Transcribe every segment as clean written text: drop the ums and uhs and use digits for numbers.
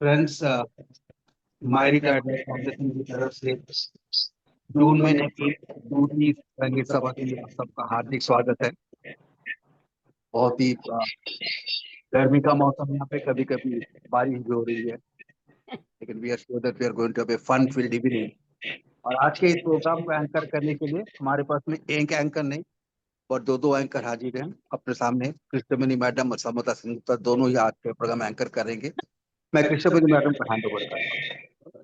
Friends, मायरी garden foundation की तरफ से जून महीने की दूसरी संगीत सभा के लिए आप सबका हार्दिक स्वागत है। बहुत ही गर्मी का मौसम, यहाँ पे कभी कभी बारिश भी हो रही है, लेकिन we are sure that we are going to have a fun filled evening. और आज के इस प्रोग्राम को एंकर करने के लिए हमारे पास में एक एंकर नहीं और दो एंकर हाजिर हैं अपने सामने। कृष्णमणि मैडम और समता सिंह दोनों ही आज के प्रोग्राम एंकर करेंगे। मैं कृष्णमणि मैडम को हैंड ओवर करता हूँ।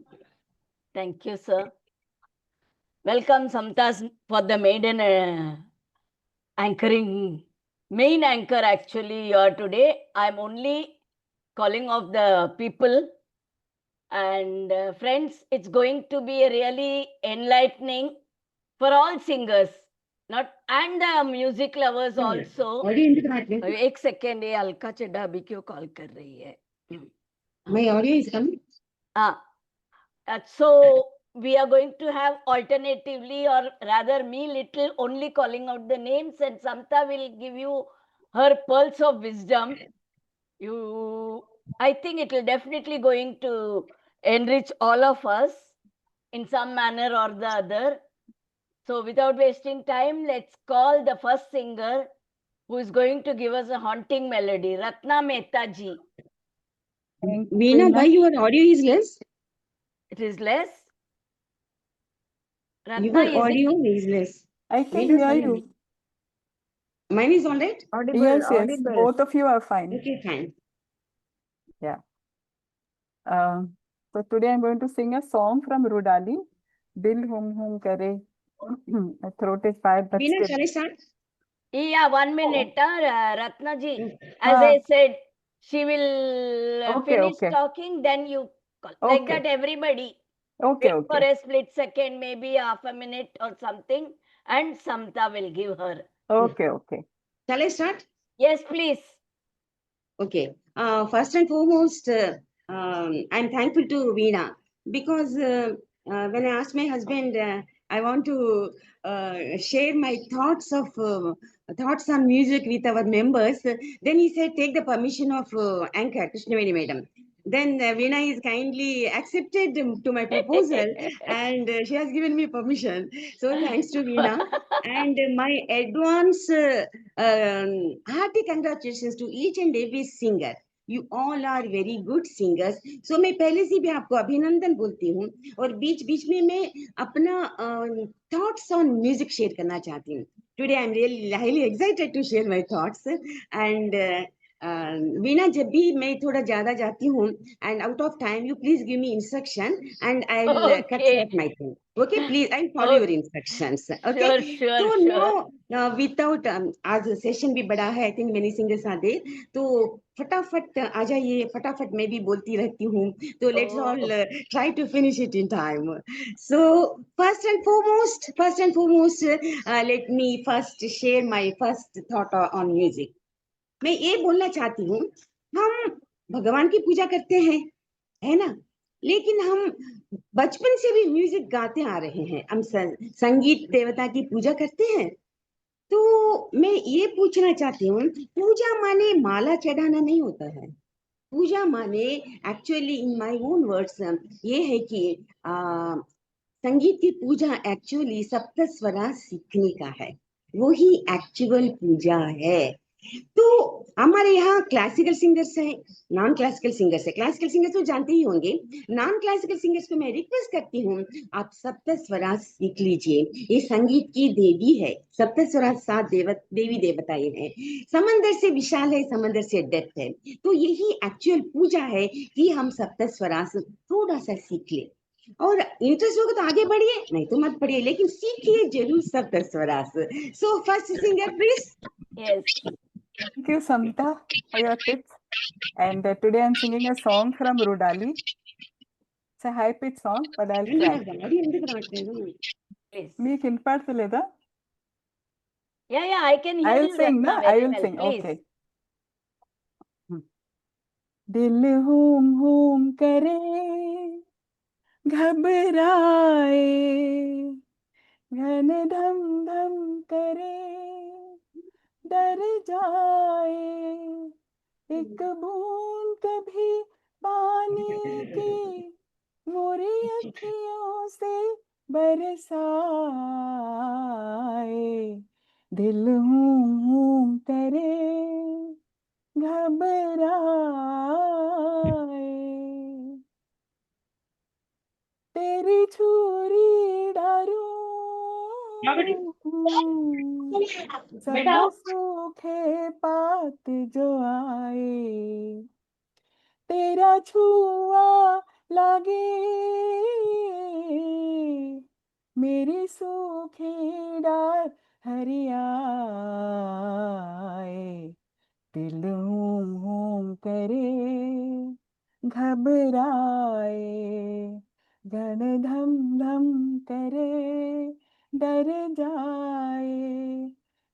Thank you, sir. Welcome, Samtas, for the maiden anchoring, main anchor actually you are today. I'm only calling of the people. And friends, it's going to be really enlightening for all singers, not and the music lovers also. एक second, ये अलका चड्ढा अभी क्यों call कर रही है? My audio is coming. So we are going to have alternatively, or rather me little only calling out the names, and Samta will give you her pearls of wisdom. I think it will definitely going to enrich all of us in some manner or the other. So without wasting time, let's call the first singer who is going to give us a haunting melody, Ratna Mehta ji. Veena, why your audio is less? It is less. Your audio is less. I can hear you. Mine is all right? Audible, yes, audible. Both of you are fine. Okay, fine. Yeah. So today I'm going to sing a song from Rudali, Dil Hum Kare. My throat is bad, but Veena, still. shall I start? Yeah, 1 minute, Ratna ji. As I said, she will finish talking, then you call. Like that, everybody. Okay, wait for a split second, maybe half a minute or something, and Samta will give her. Okay. Shall I start? Yes, please. Okay. First and foremost, I'm thankful to Veena because when I asked my husband, I want to share my thoughts on music with our members. Then he said, take the permission of Anchor Krishnaveni Madam. Then Veena is kindly accepted to my proposal and she has given me permission. So thanks to Veena. And my advance hearty congratulations to each and every singer. You all are very good singers. So मैं पहले से भी आपको अभिनंदन बोलती हूँ और बीच बीच में मैं अपना thoughts on music share करना चाहती हूँ. Today I'm really highly excited to share my thoughts and वीणा जब भी मैं थोड़ा ज्यादा जाती हूँ and out of time you please give me instruction and I'll cut short my thing. Okay, please, I'll follow your instructions. Okay, sure. Now without आज session भी बड़ा है, I think many singers are there, तो फटाफट आ जाइए, फटाफट मैं भी बोलती रहती हूँ, तो let's all try to finish it in time. So first and foremost, let me first share my first thought on music. मैं ये बोलना चाहती हूँ, हम भगवान की पूजा करते हैं, है ना? लेकिन हम बचपन से भी म्यूजिक गाते आ रहे हैं, हम संगीत देवता की पूजा करते हैं। तो मैं ये पूछना चाहती हूँ, पूजा माने माला चढ़ाना नहीं होता है। पूजा माने actually in my own words ये है कि संगीत की पूजा एक्चुअली सप्त स्वरा सीखने का है, वही एक्चुअल पूजा है। तो हमारे यहाँ क्लासिकल सिंगर्स हैं, नॉन क्लासिकल सिंगर्स है। क्लासिकल सिंगर्स तो जानते ही होंगे, नॉन क्लासिकल सिंगर्स को मैं रिक्वेस्ट करती हूँ, आप सप्त स्वरा सीख लीजिए। ये संगीत की देवी है, सप्त स्वरा 7 देवी देवताएं हैं। समंदर से विशाल है, समंदर से डेप्थ है। तो यही एक्चुअल पूजा है कि हम सप्त स्वरा थोड़ा सा सीख ले। और इंटरेस्ट होगा तो आगे बढ़िए, नहीं तो मत पढ़िए, लेकिन सीखिए जरूर सप्त स्वरास। So first singer please. Yes. Thank you, Samita, for your tips. And today I'm singing a song from Rudali. It's a high-pitched song, but I'll try. Please. మీకు వినపడతలేదా? Yeah, I can hear I'll you, sing, Ratna, no? very I will well. sing. Please. Okay. दिल whom करे, घबराए, घन धम धम करे, डर जाए, एक बूंद कभी पानी की मोरी अखियों से बरसाए, दिल हूम करे घबराए, तेरी छुरी डारूं सब सूखे पात जो आए, तेरा छुआ लागे मेरी सूखी डार हरियाए, दिल हूम करे घबराए, धन धम धम करे डर जाए,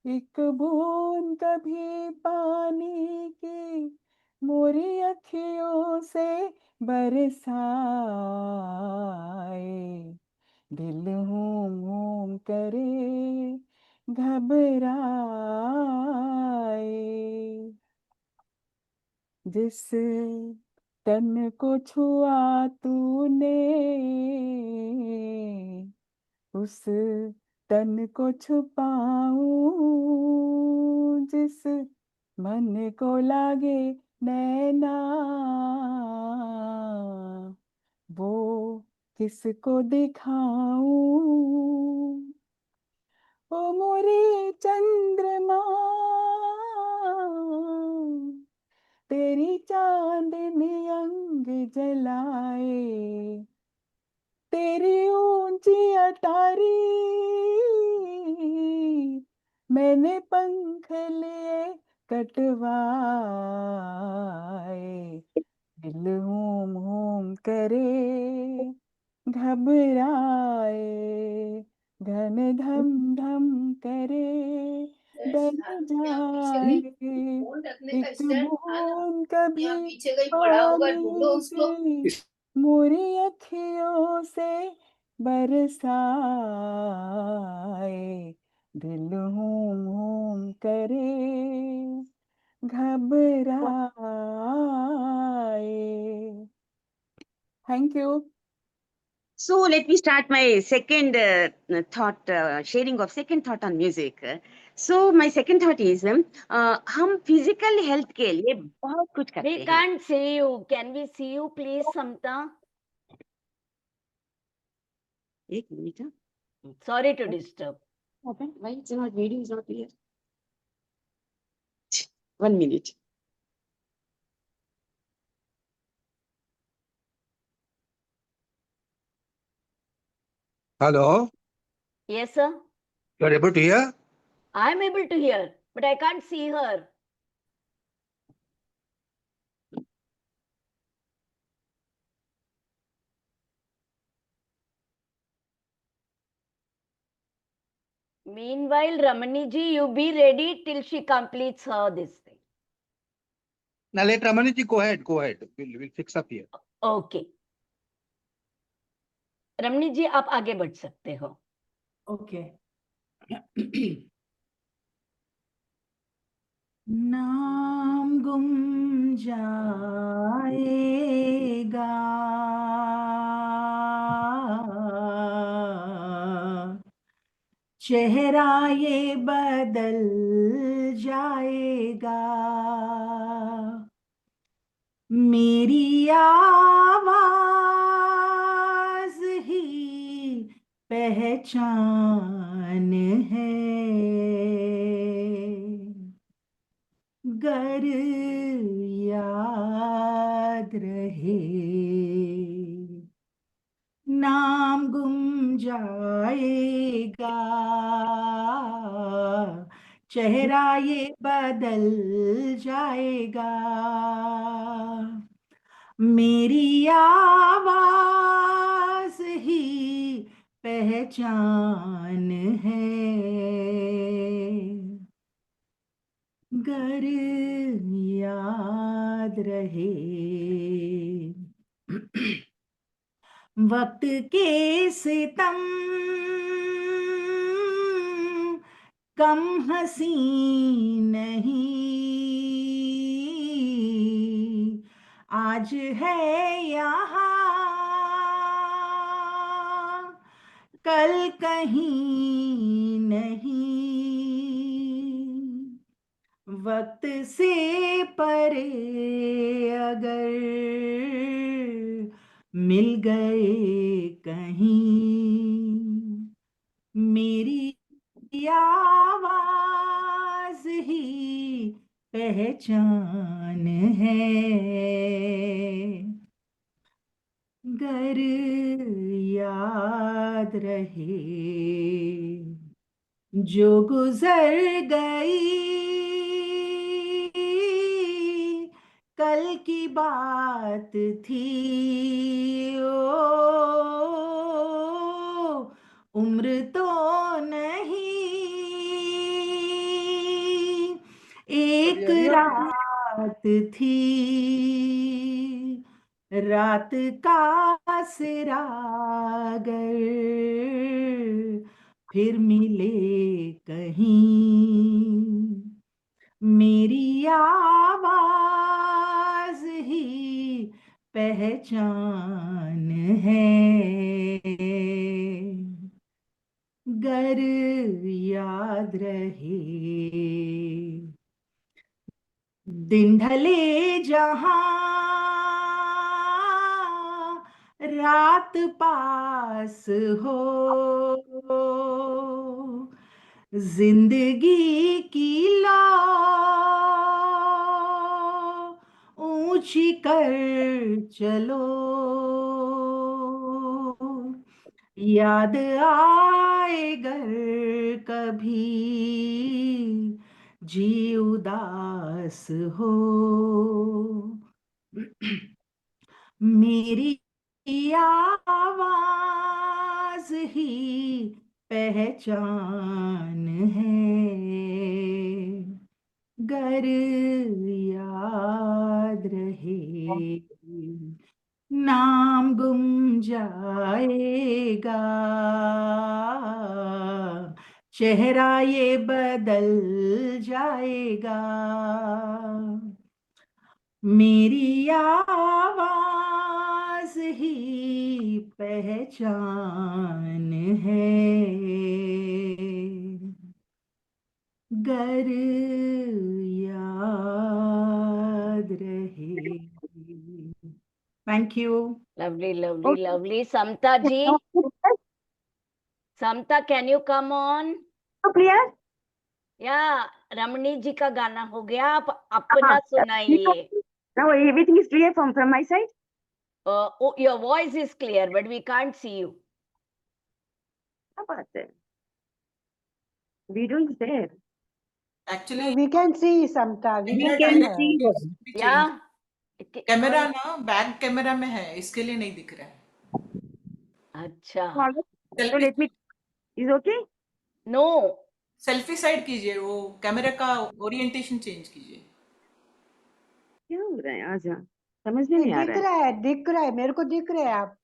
एक बूंद कभी पानी की मोरी अखियों से बरसाए, दिल हूम करे घबराए, जिस तन को छुआ तूने उस तन को छुपाऊं, जिस मन को लागे नैना वो किसको दिखाऊं, ओ मोरे चंद्रमा तेरी चांदनी अंग जलाए, तेरी ऊंची अटारी मैंने पंख लिए कटवाए, दिल हूम करे घबराए, धन धम धम करे डर जाए, एक बूंद कभी पानी की मोरी अखियों से बरसाए, दिल हूम करे घबराए. Thank you. So let me start my second thought, sharing of second thought on music. So my second thought is, हम physical health के लिए बहुत कुछ करते We हैं. can't see you. Can we see you, please, Samta? एक minute. Sorry to disturb. Why it's not video is not clear? 1 minute. Hello, Yes, sir. you are able to hear? I'm able to hear, but I can't see her. Meanwhile, Ramani ji, you be ready till she completes her this thing. Now let Ramani ji go ahead. Go ahead. We'll fix up here. Okay. रमनी जी आप आगे बढ़ सकते हो. Okay. नाम गुम जाएगा चेहरा ये बदल जाएगा, मेरी आवाज ही पहचान है, गर याद रहे नाम गुम जाएगा, चेहरा ये बदल जाएगा, मेरी आवाज ही पहचान है, गर याद रहे वक्त के सितम कम हसीन नहीं, आज है यहाँ, कल कहीं नहीं। वक्त से परे अगर मिल गए कहीं, मेरी आवाज ही पहचान है। गर याद रहे जो गुजर गई, कल की बात थी ओ, उम्र तो नहीं, एक रात थी, रात का सिरागर फिर मिले कहीं, मेरी आवाज ही पहचान है। गर याद रहे दिन ढले जहां, रात पास हो, जिंदगी की लौ ऊंची कर चलो, याद आए गर कभी जी उदास हो, मेरी आवाज ही पहचान है। गर याद रहे नाम गुम जाएगा, चेहरा ये बदल जाएगा, मेरी आवाज ही पहचान है। गर याद रहे। Thank you. Lovely, lovely, lovely. Samta ji, Samta, can you come on? Clear? Yeah, रमणी जी का गाना हो गया, आप अपना सुनाइए. Now everything is clear from my side. Oh, your voice is clear, but we can't see you. क्या बात है? Video is there. Actually We can see Samta. We camera can see direct her. Yeah. Camera ना back camera में है, इसके लिए नहीं दिख रहा है। अच्छा. So let me. Is okay? No. Selfie side कीजिए, वो कैमरा का ओरिएंटेशन चेंज कीजिए। क्या हो रहा है? आजा, समझ में नहीं आ दिख रहा है. रहा है, दिख रहा है, मेरे को दिख रहे हैं आप.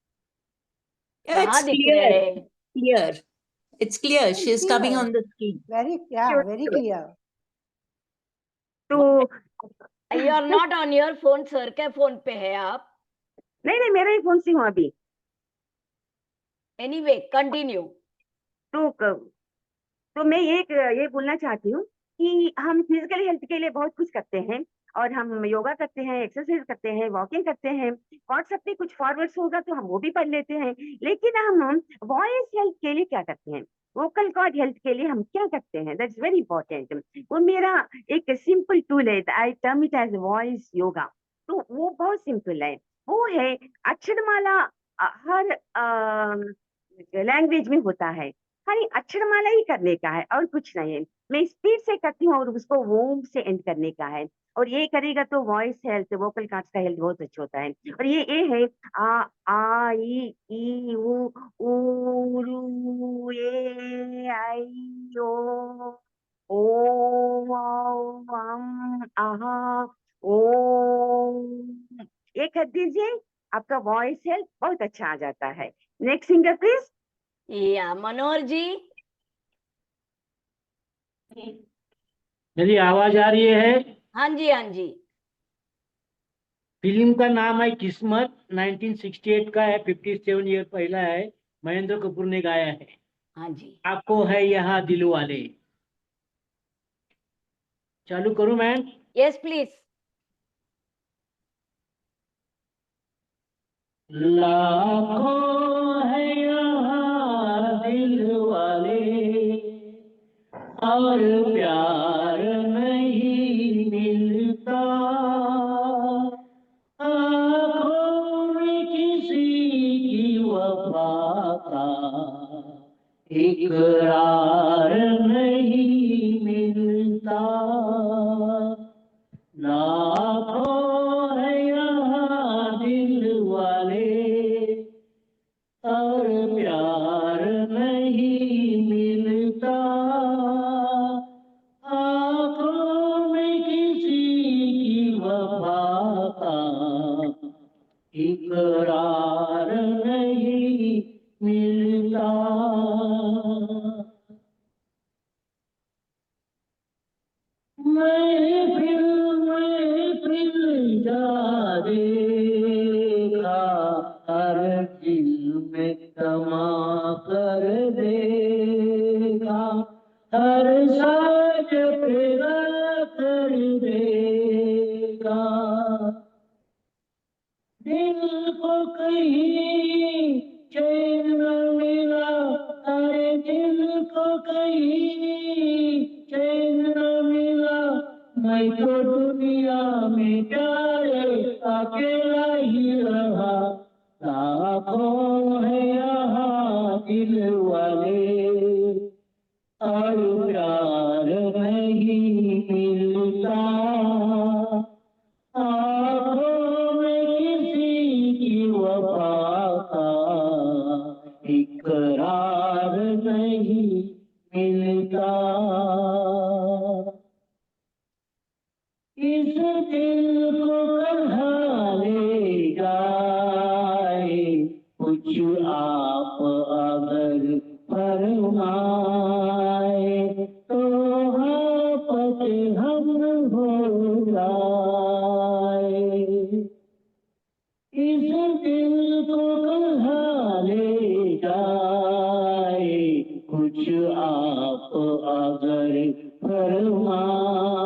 Yeah, कहाँ it's दिख clear. रहे हैं? Clear. It's clear. She's coming on the screen. Very, yeah, very clear. तो You are not on your phone, sir के फोन पे है आप. नहीं, मेरा ही फोन से हूँ अभी. Anyway, continue. तो मैं ये बोलना चाहती हूँ कि हम फिजिकल हेल्थ के लिए बहुत कुछ करते हैं, और हम योगा करते हैं, एक्सरसाइज करते हैं, वॉकिंग करते हैं. व्हाट्सएप पे कुछ फॉरवर्ड्स होगा तो हम वो भी पढ़ लेते हैं. लेकिन हम वॉइस हेल्थ के लिए क्या करते हैं, वोकल कॉर्ड हेल्थ के लिए हम क्या करते हैं? That's very important. वो मेरा एक सिंपल टूल है, I term it as voice yoga. तो वो बहुत सिंपल है. वो है अक्षरमाला. हर लैंग्वेज में होता है, खाली अक्षरमाला ही करने का है और कुछ नहीं है. मैं स्पीड से करती हूँ और उसको वोम से एंड करने का है. और ये करेगा तो वॉइस हेल्थ, वोकल कॉर्ड्स का हेल्थ बहुत अच्छा होता है. और ये है आ ई ऊ रू ए आई ओ आहा ओ. ये कर दीजिए, आपका वॉइस हेल्थ बहुत अच्छा आ जाता है. Next singer please. Yeah, मनोहर जी. मेरी आवाज आ रही है? हाँ जी, हाँ जी. फिल्म का नाम है किस्मत, 1968 का है, 57 ईयर पहला है, महेंद्र कपूर ने गाया है। हाँ जी। आपको है यहाँ दिल वाले। चालू करूं मैम? Yes please. लाखों है यहाँ दिल वाले और प्यार नहीं मिलता, आँखों में किसी की वफा का इकरार नहीं मिलता। लाखों है यहाँ दिल वाले और प्यार नहीं मिलता, आँखों में किसी की वफा का इकरार नहीं मिलता। महफिल जा देखा, हर दिल में तमा कर देगा, हर साज तेरा कर देगा। दिल को कहीं चैन न मिला, अरे दिल को कहीं चैन न मिला, मैं तो दुनिया में प्यारे अकेला ही रहा। लाखों है यहाँ दिल वाले और प्यार नहीं मिलता, आँखों में किसी की वफा का इकरार नहीं मिलता। इस दिल को कहाँ ले जाए, कुछ आप अगर फरमाए तो आपस हम हो जाए। इस दिल को कहाँ ले जाए, कुछ आप अगर फरमाए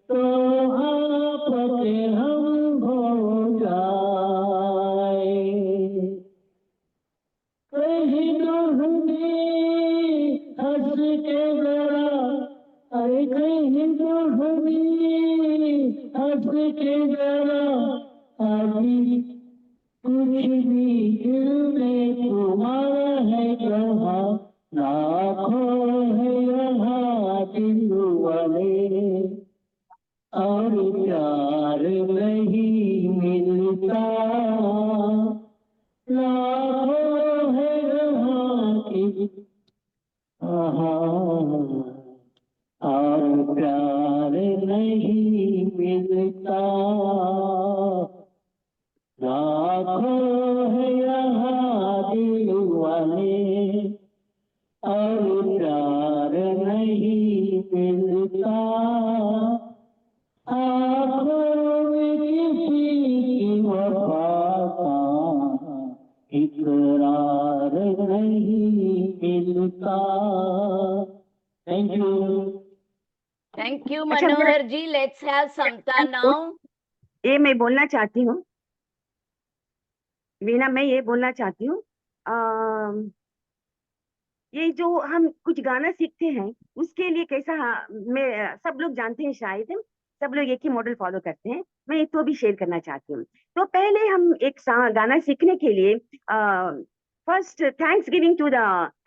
तो आपस हम हो जाए। कहीं दुल्हने हंस के जरा, अरे कहीं दुल्हने हंस के जरा, अभी कुछ भी दिल में तुम्हारा है कहाँ। लाखों है यहाँ दिल वाले और प्यार नहीं मिलता, लाखों है यहाँ की और प्यार नहीं मिलता। लाखों है यहाँ दिल वाले और प्यार नहीं मिलता, आँखों में किसी की वफा का इकरार नहीं मिलता। Thank you. थैंक यू अच्छा, Manohar ji. Let's have Samta now. ये मैं बोलना चाहती हूँ वीणा, मैं ये बोलना चाहती हूँ, ये जो हम कुछ गाना सीखते हैं उसके लिए कैसा, मैं सब लोग जानते हैं, शायद सब लोग एक ही मॉडल फॉलो करते हैं, मैं एक तो भी शेयर करना चाहती हूँ। तो पहले हम एक गाना सीखने के लिए first thanks giving to the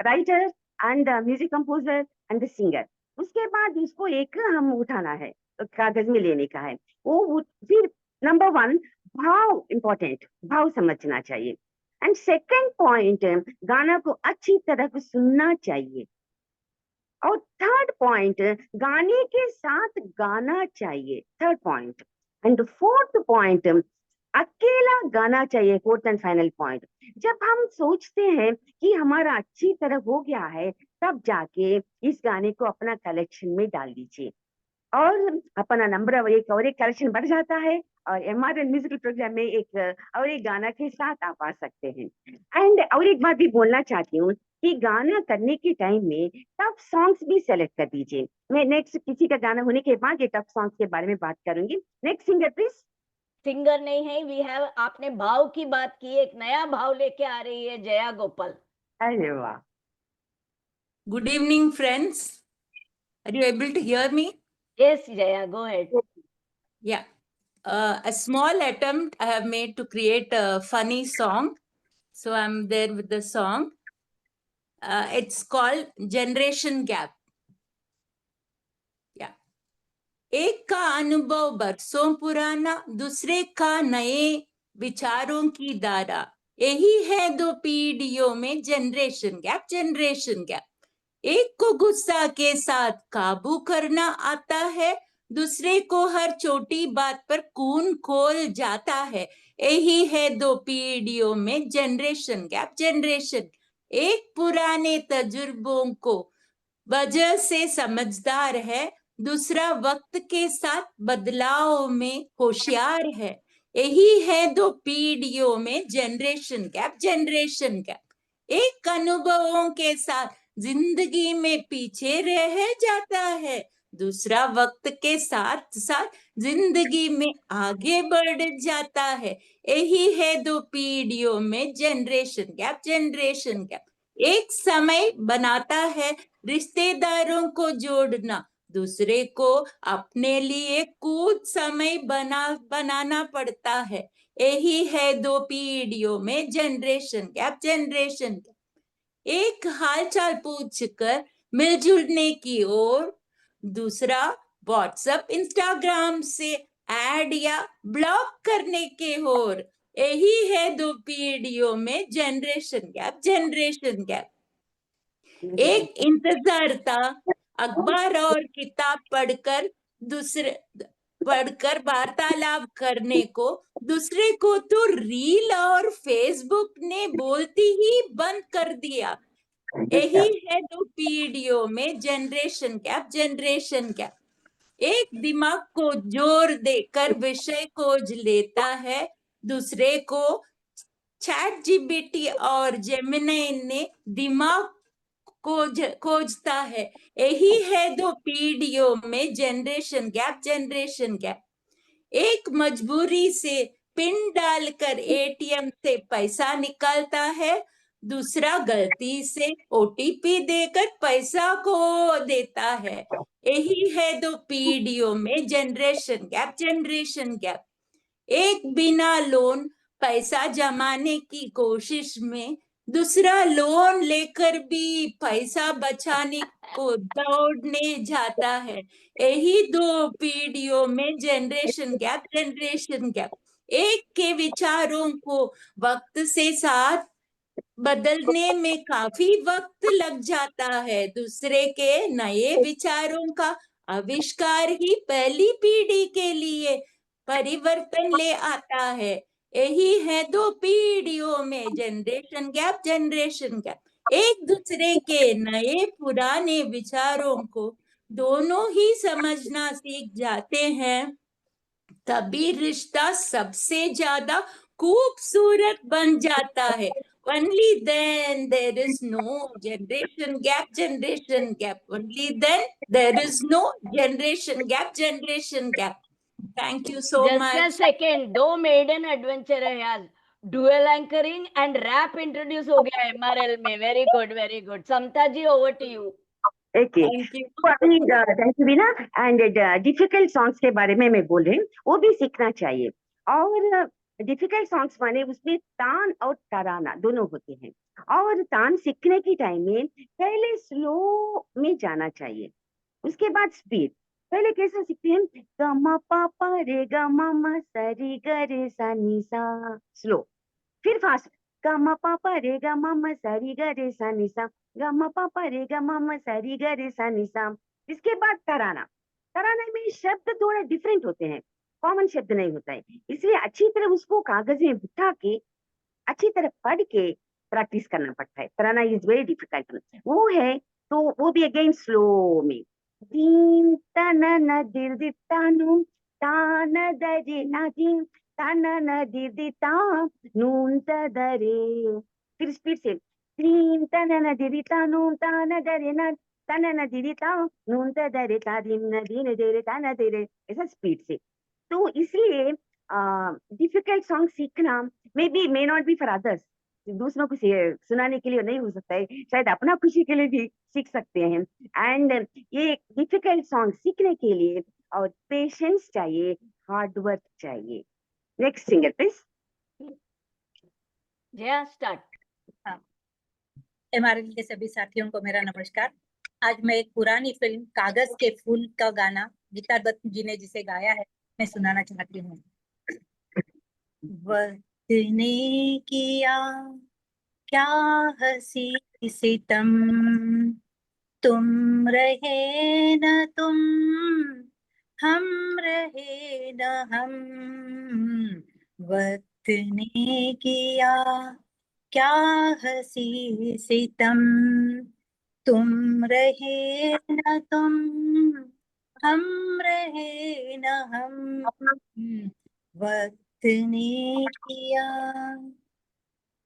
writer and the music composer and the singer. उसके बाद उसको एक हम उठाना है, कागज में लेने का है वो। फिर नंबर 1 भाव इंपॉर्टेंट, भाव समझना चाहिए। एंड सेकंड पॉइंट, गाना को अच्छी तरह से सुनना चाहिए। और थर्ड पॉइंट, गाने के साथ गाना चाहिए, third point. And fourth point, अकेला गाना चाहिए, फोर्थ एंड फाइनल पॉइंट। जब हम सोचते हैं कि हमारा अच्छी तरह हो गया है, तब जाके इस गाने को अपना कलेक्शन में डाल दीजिए और अपना नंबर एक और एक कलेक्शन बढ़ जाता है और MRL म्यूजिकल प्रोग्राम में और एक गाना के साथ आप आ सकते हैं। एंड और एक बात भी बोलना चाहती हूँ कि गाना करने के टाइम में टफ सॉन्ग्स भी सेलेक्ट कर दीजिए। मैं नेक्स्ट किसी का गाना होने के बाद ये टफ सॉन्ग्स के बारे में बात करूंगी। Next singer please. सिंगर नहीं है, वी हैव, आपने भाव की बात की, एक नया भाव लेके आ रही है जया गोपाल। अरे वाह। Good evening, friends. Are you able to hear me? Yes, Jaya, go ahead. Yeah. A small attempt I have made to create a funny song. So I'm there with the song. It's called Generation Gap. Yeah. एक का अनुभव बरसों पुराना, दूसरे का नए विचारों की धारा, यही है दो पीढ़ियों में जनरेशन गैप, जनरेशन गैप। एक को गुस्सा के साथ काबू करना आता है, दूसरे को हर छोटी बात पर खून खोल जाता है, यही है दो पीढ़ियों में जनरेशन गैप, जनरेशन। एक पुराने तजुर्बों को वजह से समझदार है, दूसरा वक्त के साथ बदलाव में होशियार है, यही है दो पीढ़ियों में जनरेशन गैप, जनरेशन गैप। एक अनुभवों के साथ जिंदगी में पीछे रह जाता है, दूसरा वक्त के साथ साथ जिंदगी में आगे बढ़ जाता है, यही है दो पीढ़ियों में जनरेशन गैप, जनरेशन गैप। एक समय बनाता है रिश्तेदारों को जोड़ना, दूसरे को अपने लिए कुछ समय बनाना पड़ता है, यही है दो पीढ़ियों में जनरेशन गैप, जनरेशन गैप। एक हालचाल पूछकर मिलजुलने की ओर, दूसरा व्हाट्सएप इंस्टाग्राम से ऐड या ब्लॉक करने के ओर, यही है दो पीढ़ियों में जनरेशन गैप, जनरेशन गैप। एक इंतजार था अखबार और किताब पढ़कर वार्तालाप करने को, दूसरे को तो रील और फेसबुक ने बोलती ही बंद कर दिया, यही है दो पीढ़ियों में जनरेशन गैप, जनरेशन गैप। एक दिमाग को जोर देकर विषय खोज लेता है, दूसरे को चैट जीपीटी और जेमिनी ने दिमाग खोजता है, यही है दो पीढ़ियों में जनरेशन गैप, जनरेशन गैप। एक मजबूरी से पिन डालकर एटीएम से पैसा निकालता है, दूसरा गलती से ओटीपी देकर पैसा खो देता है, यही है दो पीढ़ियों में जनरेशन गैप, जनरेशन गैप। एक बिना लोन पैसा जमाने की कोशिश में, दूसरा लोन लेकर भी पैसा बचाने को दौड़ने जाता है, यही दो पीढ़ियों में जनरेशन गैप, जनरेशन गैप। एक के विचारों को वक्त से साथ बदलने में काफी वक्त लग जाता है, दूसरे के नए विचारों का आविष्कार ही पहली पीढ़ी के लिए परिवर्तन ले आता है, यही है दो पीढ़ियों में जनरेशन गैप, जनरेशन गैप। एक दूसरे के नए पुराने विचारों को दोनों ही समझना सीख जाते हैं, तभी रिश्ता सबसे ज्यादा खूबसूरत बन जाता है। Only then there is no generation gap, generation gap. Only then there is no generation gap, generation gap. Thank you so much. Just a second, दो मेडन एडवेंचर है आज, dual anchoring and rap introduce हो गया MRL में। Very good, very good. Samta ji, over to you. Okay, thank you Beena. And difficult songs के बारे में मैं बोल रही हूँ, वो भी सीखना चाहिए। और डिफिकल्ट सॉन्ग्स माने उसमें तान और तराना दोनों होते हैं, और तान सीखने की टाइम में पहले स्लो में जाना चाहिए, उसके बाद स्पीड। पहले कैसे सीखते हैं, ग म प प रे ग म म स री ग रे सा नी सा, स्लो। फिर फास्ट, ग म प प रे ग म म स री ग रे सा नी सा, ग म प प रे ग म म स री ग रे सा नी सा। इसके बाद तराना। तराना में शब्द थोड़ा डिफरेंट होते हैं, कॉमन शब्द नहीं होता है, इसलिए अच्छी तरह उसको कागज में बिठा के अच्छी तरह पढ़ के प्रैक्टिस करना पड़ता है। तराना इज वेरी डिफिकल्ट, वो है तो वो भी अगेन स्लो में। दीन तना न दिल दितानु तान दरे नादिम ताना नदी दिता नून तदरे। फिर स्पीड से तीन तना नदी दिता नून ताना दरे ना तना नदी दिता नून तदरे तादिम नदी नदरे ताना दरे, ऐसा स्पीड से। तो इसलिए डिफिकल्ट सॉन्ग सीखना may not be for others, दूसरों को सुनाने के लिए नहीं हो सकता है, शायद अपना खुशी के लिए भी सीख सकते हैं। एंड ये डिफिकल्ट सॉन्ग सीखने के लिए और पेशेंस चाहिए, हार्ड वर्क चाहिए। Next singer please. Jaya start. MRL के सभी साथियों को मेरा नमस्कार। आज मैं एक पुरानी फिल्म कागज के फूल का गाना गीता दत्त जी ने जिसे गाया है मैं सुनाना चाहती हूँ। वक्त ने किया क्या हंसी सितम, तुम रहे न तुम, हम रहे न हम। वक्त ने किया क्या हंसी सितम, तुम रहे न तुम, हम रहे न हम। वक्त ने किया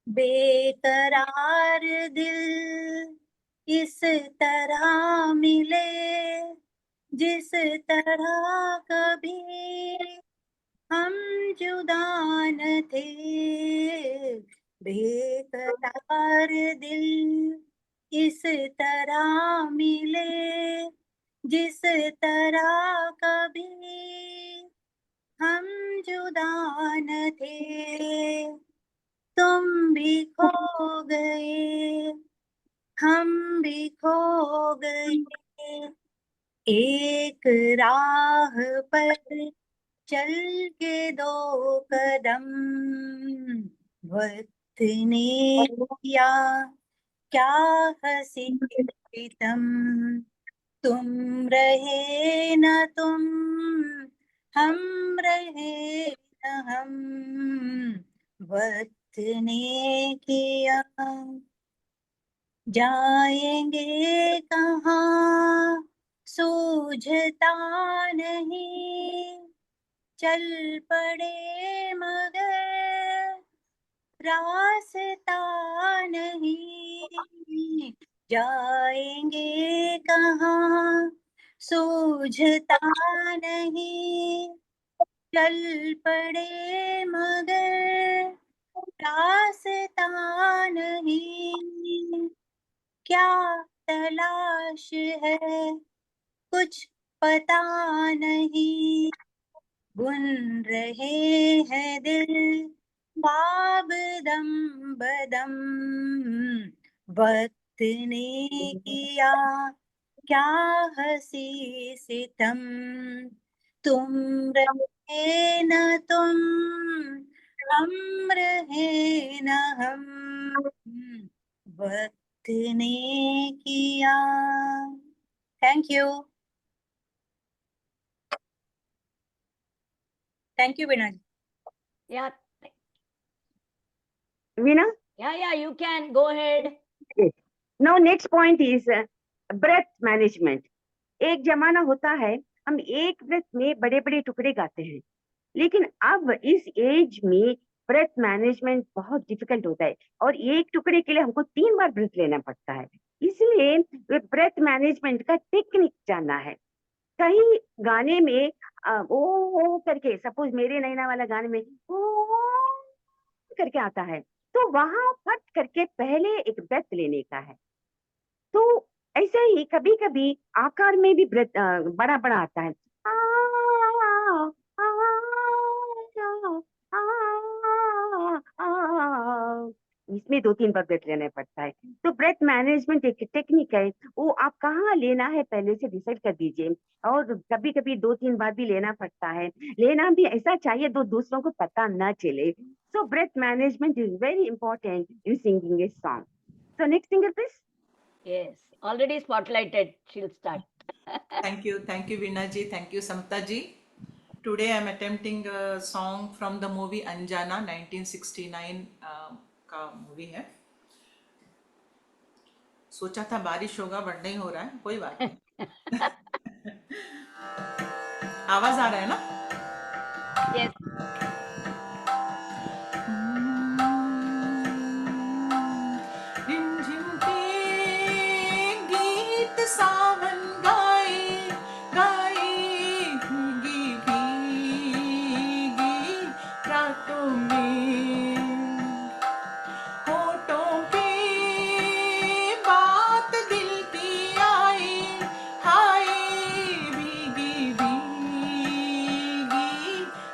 बेकरार दिल इस तरह मिले, जिस तरह कभी हम जुदा न थे। बेकरार दिल इस तरह मिले, जिस तरह कभी हम जुदा न थे। तुम भी खो गए, हम भी खो गए, एक राह पर चल के दो कदम। वक्त ने किया क्या हंसी सितम, तुम रहे न तुम, हम रहे न हम। वक्त ने किया जाएंगे कहाँ सूझता नहीं, चल पड़े मगर रास्ता नहीं। जाएंगे कहाँ सूझता नहीं, चल पड़े मगर रास्ता नहीं। क्या तलाश है कुछ पता नहीं, बुन रहे हैं दिल ख्वाब दम बदम। वक्त ने किया क्या हंसी सितम, तुम रहे न तुम, हम रहे न हम। वक्त ने किया। Thank you. Thank you Veena ji. Yeah, Veena, yeah, you can go ahead. Now next point is breath management. एक जमाना होता है हम एक ब्रेथ में बड़े बड़े टुकड़े गाते हैं, लेकिन अब इस एज में ब्रेथ मैनेजमेंट बहुत डिफिकल्ट होता है और एक टुकड़े के लिए हमको 3 बार ब्रेथ लेना पड़ता है। इसलिए ब्रेथ मैनेजमेंट का टेक्निक जानना है। कई गाने में ओ करके, सपोज मेरे नैना वाला गाने में ओ करके आता है, तो वहां फट करके पहले एक ब्रेथ लेने का है। तो ऐसे ही कभी कभी आकार में भी ब्रेथ बड़ा बड़ा आता है। इसमें 2-3 बार ब्रेथ लेना पड़ता है। तो ब्रेथ मैनेजमेंट एक टेक्निक है, वो आप कहाँ लेना है पहले से डिसाइड कर दीजिए। और कभी कभी 2-3 बार भी लेना पड़ता है, लेना भी ऐसा चाहिए दो दूसरों को पता न चले। So breath management is very important in singing a song. So next singer please. Yes, already spotlighted. She'll start. Thank you, Veena ji. Thank you, Samta ji. Today I am attempting a song from the movie Anjana, 1969 का movie है। सोचा था बारिश होगा but नहीं हो रहा है, कोई बात नहीं। आवाज आ रहा है ना? Yes. रिमझिम के गीत सावन गाए गाए भीगी भीगी रातों में होठों पे बात दिल की आए हाय भीगी भीगी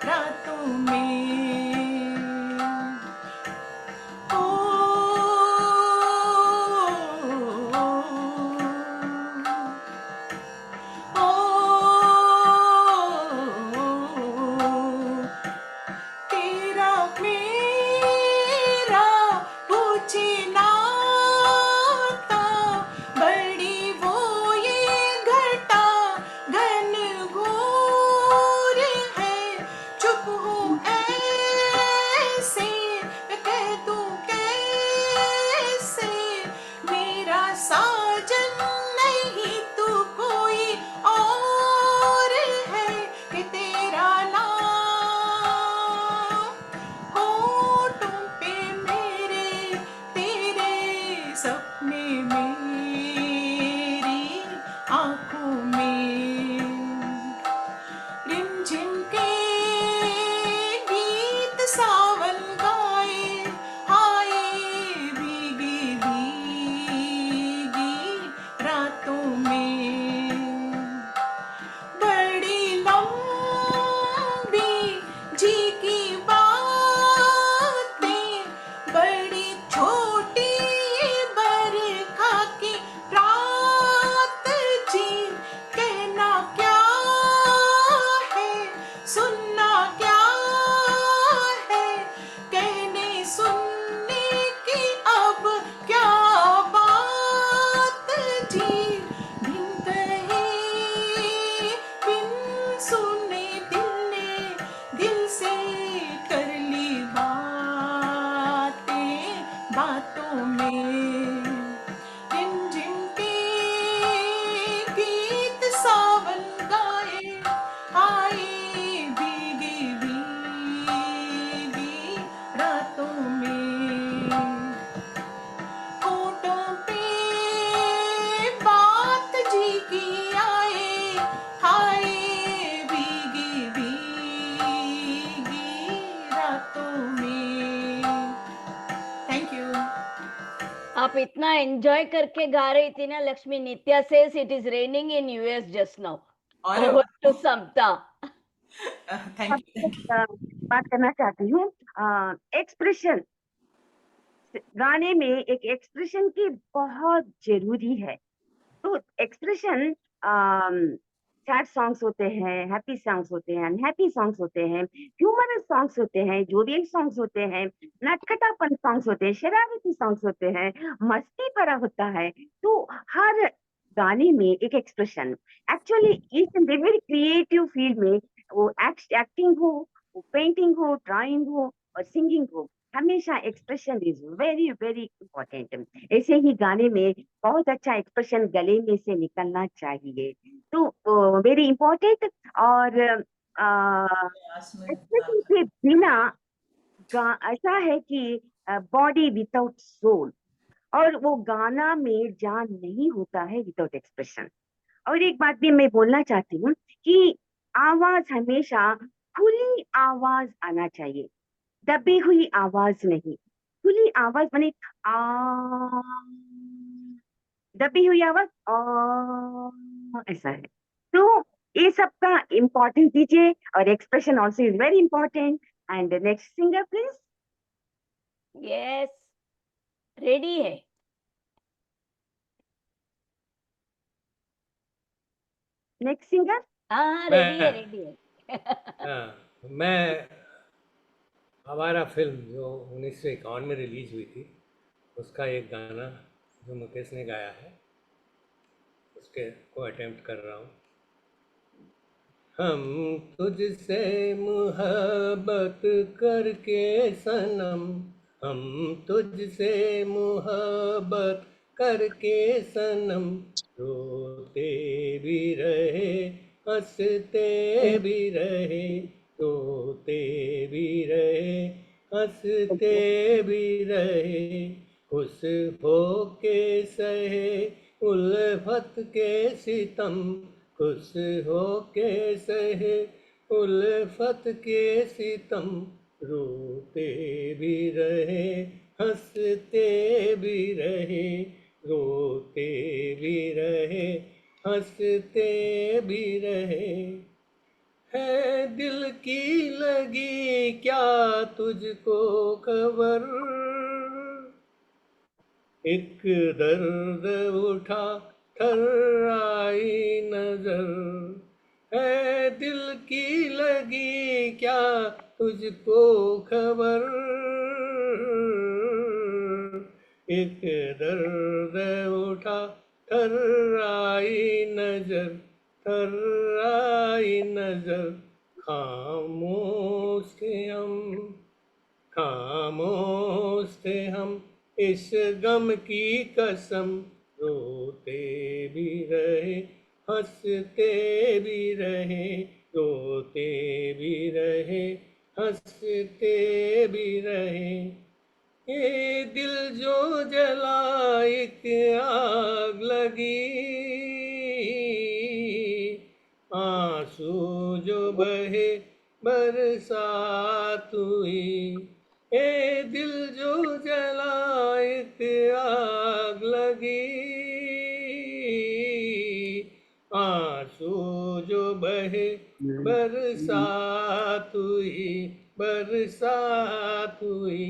रातों में ओ तेरा मेरा पूछे नाता बड़ी वो ये घटा घन घोर है चुप हूँ ऐसे कह दूँ कैसे मेरा साजन नहीं तू कोई और है कि तेरा नाम होठों पे मेरे तेरे सपने मेरी आँखों में रिमझिम के गीत सावन गाए हाय भीगी भीगी रातों में बड़ी लंबी जी की बातें बड़ी छोटी बरखा की रात जी कहना क्या है सुनना क्या है कहने सुनने की अब क्या बात जी बिन कहे बिन सुने दिल ने दिल से कर ली बातें बातों में रिमझिम के गीत सावन गाए हाय भीगी भीगी रातों में होठों पे बात जी की आए हाय भीगी भीगी रातों में थैंक यू आप इतना एंजॉय करके गा रही थी ना Lakshmi. Nitya says it is raining in US just now. और over to Samta. Thank you बात करना चाहती हूँ. एक्सप्रेशन गाने में एक एक्सप्रेशन की बहुत जरूरी है. तो एक्सप्रेशन सैड सॉन्ग्स होते हैं, हैप्पी सॉन्ग्स होते हैं, अनहैप्पी सॉन्ग्स होते हैं, ह्यूमरस सॉन्ग्स होते हैं, जोवियल सॉन्ग्स होते हैं, नटखटापन सॉन्ग्स होते हैं, शरारती सॉन्ग्स होते हैं, मस्ती भरा होता है. तो हर गाने में एक expression actually each and every creative field में वो एक्टिंग हो, वो पेंटिंग हो, ड्राइंग हो और सिंगिंग हो, हमेशा expression is very very important. ऐसे ही गाने में बहुत अच्छा एक्सप्रेशन गले में से निकलना चाहिए. तो वेरी इम्पोर्टेंट. और एक्सप्रेशन के बिना ऐसा है कि बॉडी विदाउट सोल, और वो गाना में जान नहीं होता है विदाउट एक्सप्रेशन. और एक बात भी मैं बोलना चाहती हूँ कि आवाज हमेशा खुली आवाज आना चाहिए, दबी हुई आवाज नहीं. खुली आवाज बने दबी हुई आवाज ऐसा है. तो ये सब का इम्पोर्टेंस दीजिए, और expression also is very important. And next singer please. Yes, ready है. Next singer. हाँ, रेडी है, रेडी है. मैं हमारा फिल्म जो 1951 में रिलीज हुई थी उसका एक गाना जो मुकेश ने गाया है उसके को अटेम्प्ट कर रहा हूँ. हम तुझसे मुहब्बत करके सनम, हम तुझसे मुहब्बत करके सनम, रोते भी रहे हंसते भी रहे, रोते भी रहे हंसते भी रहे, खुश होके सहे उल्फत के सितम, खुश होके सहे उल्फत के सितम, रोते भी रहे हंसते भी रहे, रोते भी रहे हंसते भी रहे। है दिल की लगी क्या तुझको खबर, एक दर्द उठा थर्राई नजर, है दिल की लगी क्या तुझको खबर, एक दर्द उठा थर्राई नजर, थर्राई नजर, खामोश थे हम इस गम की कसम, रोते भी रहे हंसते भी रहे, रोते भी रहे हंसते भी रहे। ये दिल जो जला एक आग लगी, आंसू जो बहे बरसात हुई, ए दिल जो जला एक आग लगी, आंसू जो बहे बरसात हुई, बरसात हुई,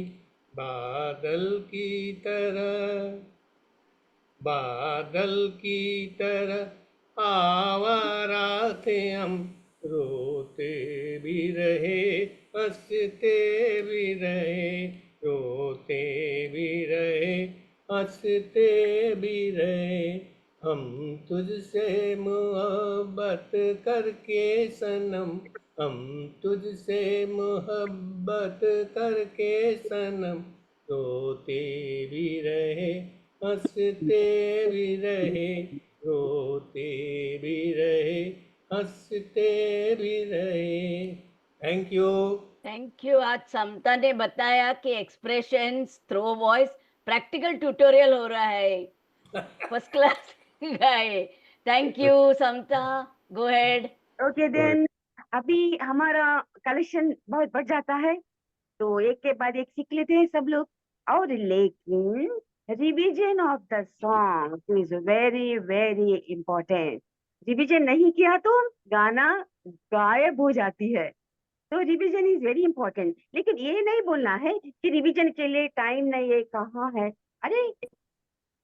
बादल की तरह आवारा थे हम, रोते भी रहे हंसते भी रहे, रोते भी रहे हंसते भी रहे। हम तुझसे मोहब्बत करके सनम, हम तुझसे मोहब्बत करके सनम, रोते भी रहे हंसते भी रहे, रोते भी रहे हंसते भी रहे। Thank you. Thank you. आज समता ने बताया कि expressions through voice practical tutorial हो रहा है, फर्स्ट क्लास गाए। Thank you Samta, go ahead. Okay then, अभी हमारा कलेक्शन बहुत बढ़ जाता है तो एक के बाद एक सीख लेते हैं सब लोग। और लेकिन revision of the song is very very important. Revision नहीं किया तो गाना गायब हो जाती है, तो रिवीजन इज वेरी इंपॉर्टेंट। लेकिन ये नहीं बोलना है कि रिवीजन के लिए टाइम नहीं है, कहाँ है। अरे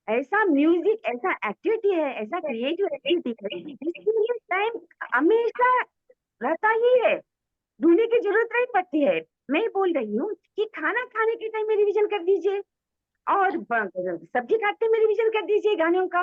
ऐसा म्यूजिक, ऐसा एक्टिविटी है, ऐसा क्रिएटिव एक्टिविटी है, इसके लिए टाइम हमेशा रहता ही है, ढूंढने की जरूरत नहीं पड़ती है। मैं बोल रही हूँ कि खाना खाने के टाइम में रिवीजन कर दीजिए, और सब्जी काटने में रिवीजन कर दीजिए गानों का,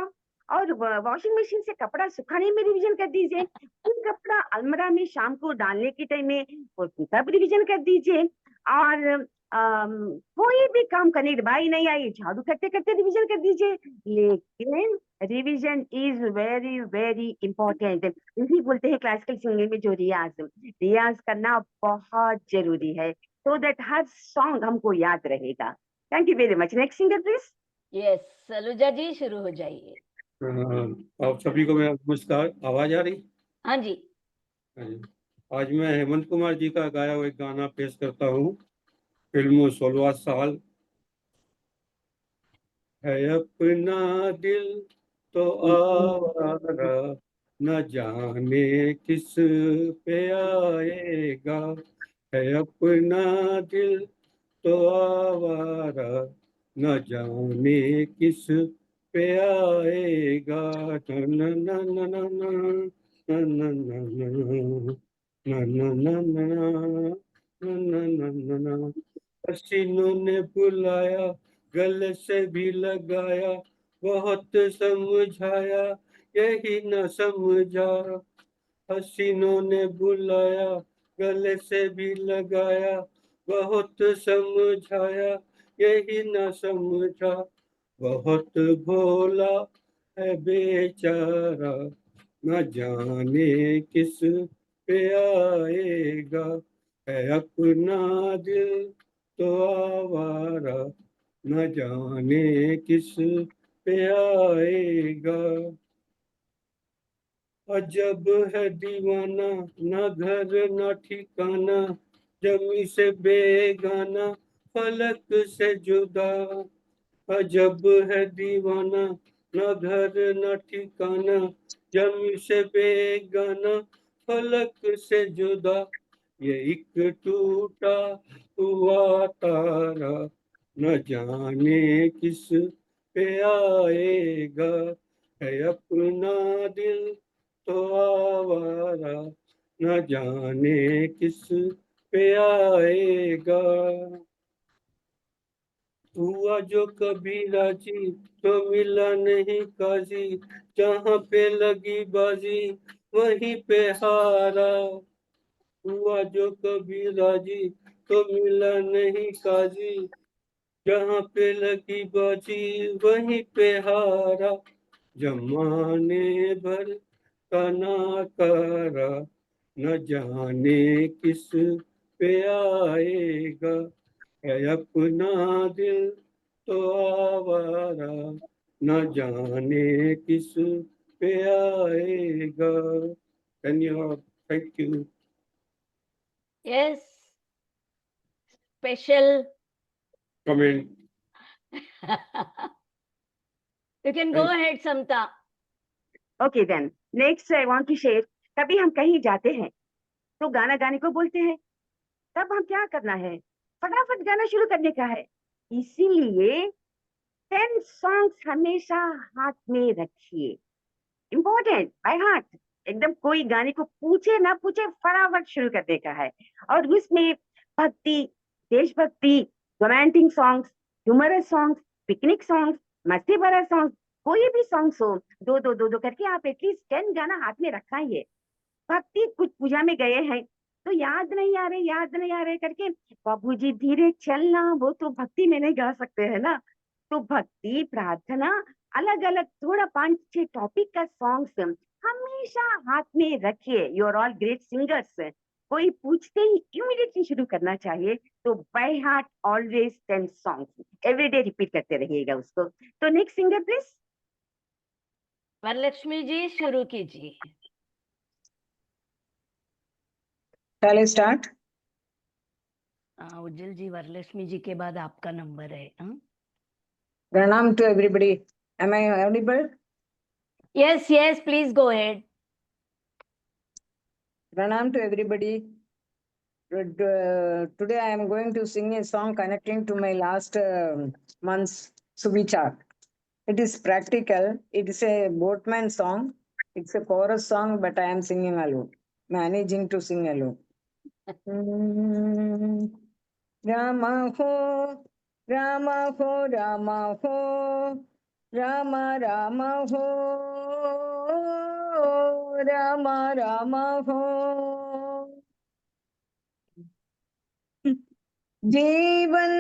और वॉशिंग मशीन से कपड़ा सुखाने में रिवीजन कर दीजिए, फिर कपड़ा अलमारी में शाम को डालने के टाइम में तब रिवीजन कर दीजिए, और कोई भी काम करने भाई नहीं आई झाड़ू करते करते रिवीजन कर दीजिए। लेकिन revision is very very important. इसी बोलते हैं क्लासिकल सिंगिंग में जो रियाज करना बहुत जरूरी है, so that हर सॉन्ग हमको याद रहेगा। Thank you very much. Next singer please. Yes, Saluja ji शुरू हो जाइए। आप सभी को मेरा नमस्कार। आवाज आ रही? हाँ जी। आज मैं हेमंत कुमार जी का गाया हुआ एक गाना पेश करता हूँ, फिल्म 16वां साल। है अपना दिल तो आवारा, न जाने किस पे आएगा, है अपना दिल तो आवारा, न जाने किस पे आएगा, न न न न न न न न न न। हसीनों ने बुलाया, गले से भी लगाया, बहुत समझाया, यही न समझा। हसीनों ने बुलाया, गले से भी लगाया, बहुत समझाया, यही न समझा। बहुत भोला है बेचारा, न जाने किस पे आएगा, है अपना दिल तो आवारा, न जाने किस पे आएगा। अजब है दीवाना, न घर न ठिकाना, जमी से बेगाना, फलक से जुदा। अजब है दीवाना, न घर न ठिकाना, जमी से बेगाना, फलक से जुदा। ये एक टूटा हुआ तारा, न जाने किस पे आएगा। है अपना दिल तो आवारा, न जाने किस पे आएगा। हुआ जो कभी राजी तो मिला नहीं काजी, जहाँ पे लगी बाजी वहीं पे हारा। हुआ जो कभी राजी तो मिला नहीं काजी, जहाँ पे लगी बाजी वहीं पे हारा। जमाने भर का नाकारा, न जाने किस पे आएगा। है अपना दिल तो आवारा, न जाने किस पे आएगा। धन्यवाद, thank you. Yes, special. Comment. You can go ahead, Samta. Okay then. Next I want to share. कभी हम कहीं जाते हैं तो गाना गाने को बोलते हैं, तब हम क्या करना है, फटाफट गाना शुरू करने का है। इसीलिए 10 सॉन्ग्स हमेशा हाथ में रखिए, इम्पोर्टेंट, बाय हार्ट। एकदम कोई गाने को पूछे ना पूछे फटाफट शुरू करने का है। और उसमें भक्ति, देशभक्ति, romantic songs, humorous songs, picnic songs, मस्ती भरा सॉन्ग्स, कोई भी सॉन्ग्स हो, दो दो दो दो करके आप एटलीस्ट 10 गाना हाथ में रखा ही है। भक्ति कुछ पूजा में गए हैं तो याद नहीं आ रहे करके बाबूजी धीरे चलना, वो तो भक्ति में नहीं गा सकते हैं ना। तो भक्ति, प्रार्थना, अलग अलग थोड़ा 5-6 टॉपिक का सॉन्ग्स हमेशा हाथ में रखिए। You are all great singers. कोई पूछते ही इमीडिएटली शुरू करना चाहिए। तो by heart always 10 songs everyday repeat करते रहिएगा उसको। तो next singer please. Varalakshmi ji शुरू कीजिए। Shall I start? उज्जवल जी, वरलक्ष्मी जी के बाद आपका नंबर है। Pranam to everybody. Am I audible? Yes, yes, please go ahead. Pranam to everybody. Today I am going to sing a song connecting to my last month's Suvichar. It is practical. It is a boatman song. It's a chorus song, but I am singing alone, managing to sing alone. Rama ho, Rama ho, Rama ho, Rama Rama ho, Rama Rama ho. जीवन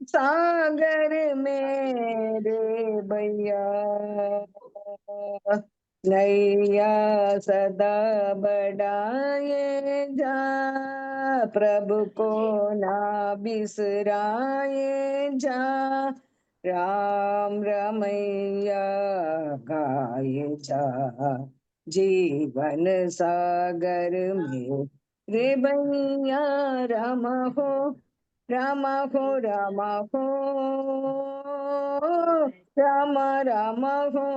सागर मेरे भैया, नैया सदा बढ़ाए जा, प्रभु को ना बिसराए जा, राम रमैया गाए जा, जीवन सागर में रे भैया, राम हो, राम हो, राम हो, राम राम हो।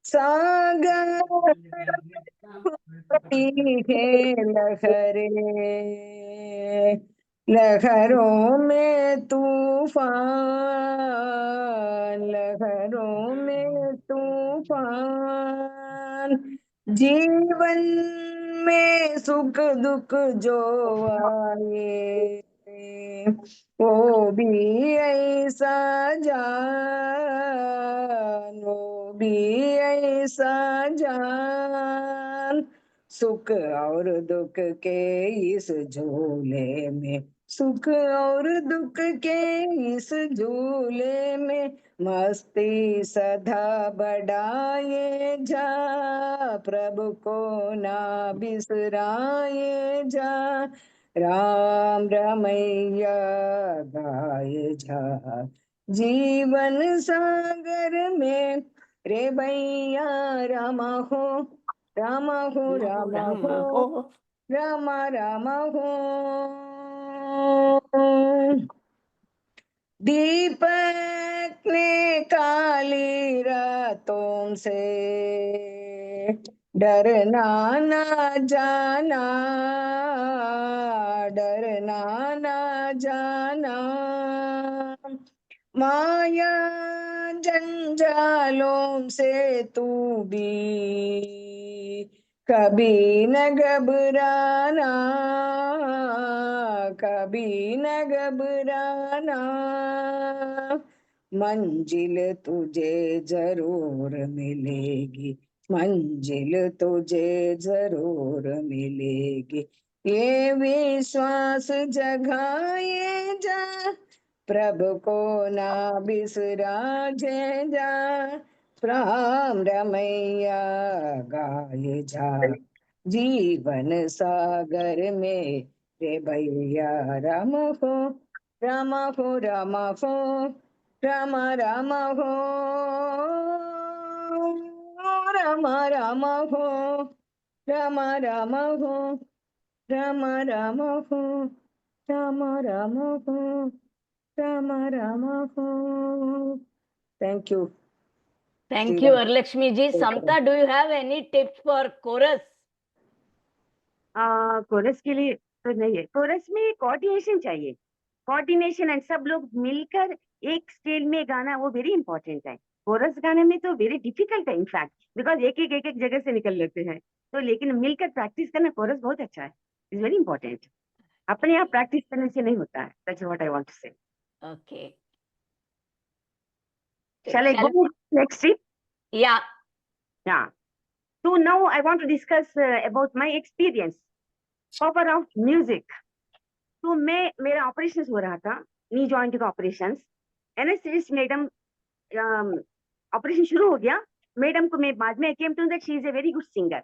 सागर है लहरे, लहरों में तूफान, लहरों में तूफान, जीवन में सुख दुख जो आए, वो भी ऐसा जान, वो भी ऐसा जान, सुख और दुख के इस झूले में, सुख और दुख के इस झूले में, मस्ती सदा बढ़ाए जा, प्रभु को ना बिसराए जा, राम रमैया गाए जा, जीवन सागर में रे भैया रामा हो, रामा हो, रामा हो, रामा रामा हो। दीपक ने काली रातों से डरना ना जाना, डरना ना जाना, माया जंजालों से तू भी कभी न घबराना, कभी न घबराना, मंजिल तुझे जरूर मिलेगी, मंजिल तुझे जरूर मिलेगी, ये विश्वास जगाए जा, प्रभु को ना बिसराजे जा, राम रमैया गाए जा, जीवन सागर में रे भैया राम हो, राम हो, राम हो, राम राम हो, राम राम हो, राम राम हो, राम राम हो, राम राम हो, राम राम हो। Thank you. Thank you, Varalakshmi ji. Samta, do you have any tips for chorus? Coarse के लिए तो नहीं है, कोरस में कोऑर्डिनेशन चाहिए, कोऑर्डिनेशन एंड सब लोग मिलकर एक स्केल में गाना, वो वेरी इंपॉर्टेंट है। कोरस गाने में तो वेरी डिफिकल्ट है इनफैक्ट, बिकॉज एक एक जगह से निकल लेते हैं, तो लेकिन मिलकर प्रैक्टिस करना कोरस बहुत अच्छा है, इज वेरी इंपॉर्टेंट। अपने आप प्रैक्टिस करने से नहीं होता है, that's what I want to say. Okay. Shall I go next trip? Yeah. Yeah. So now I want to discuss about my experience, power of music. तो मेरा ऑपरेशन हो रहा था, नी जॉइंट का ऑपरेशन, एनेस्थेसिस्ट मैडम, ऑपरेशन शुरू हो गया, madam को मैं बाद में came to that she is a very good singer,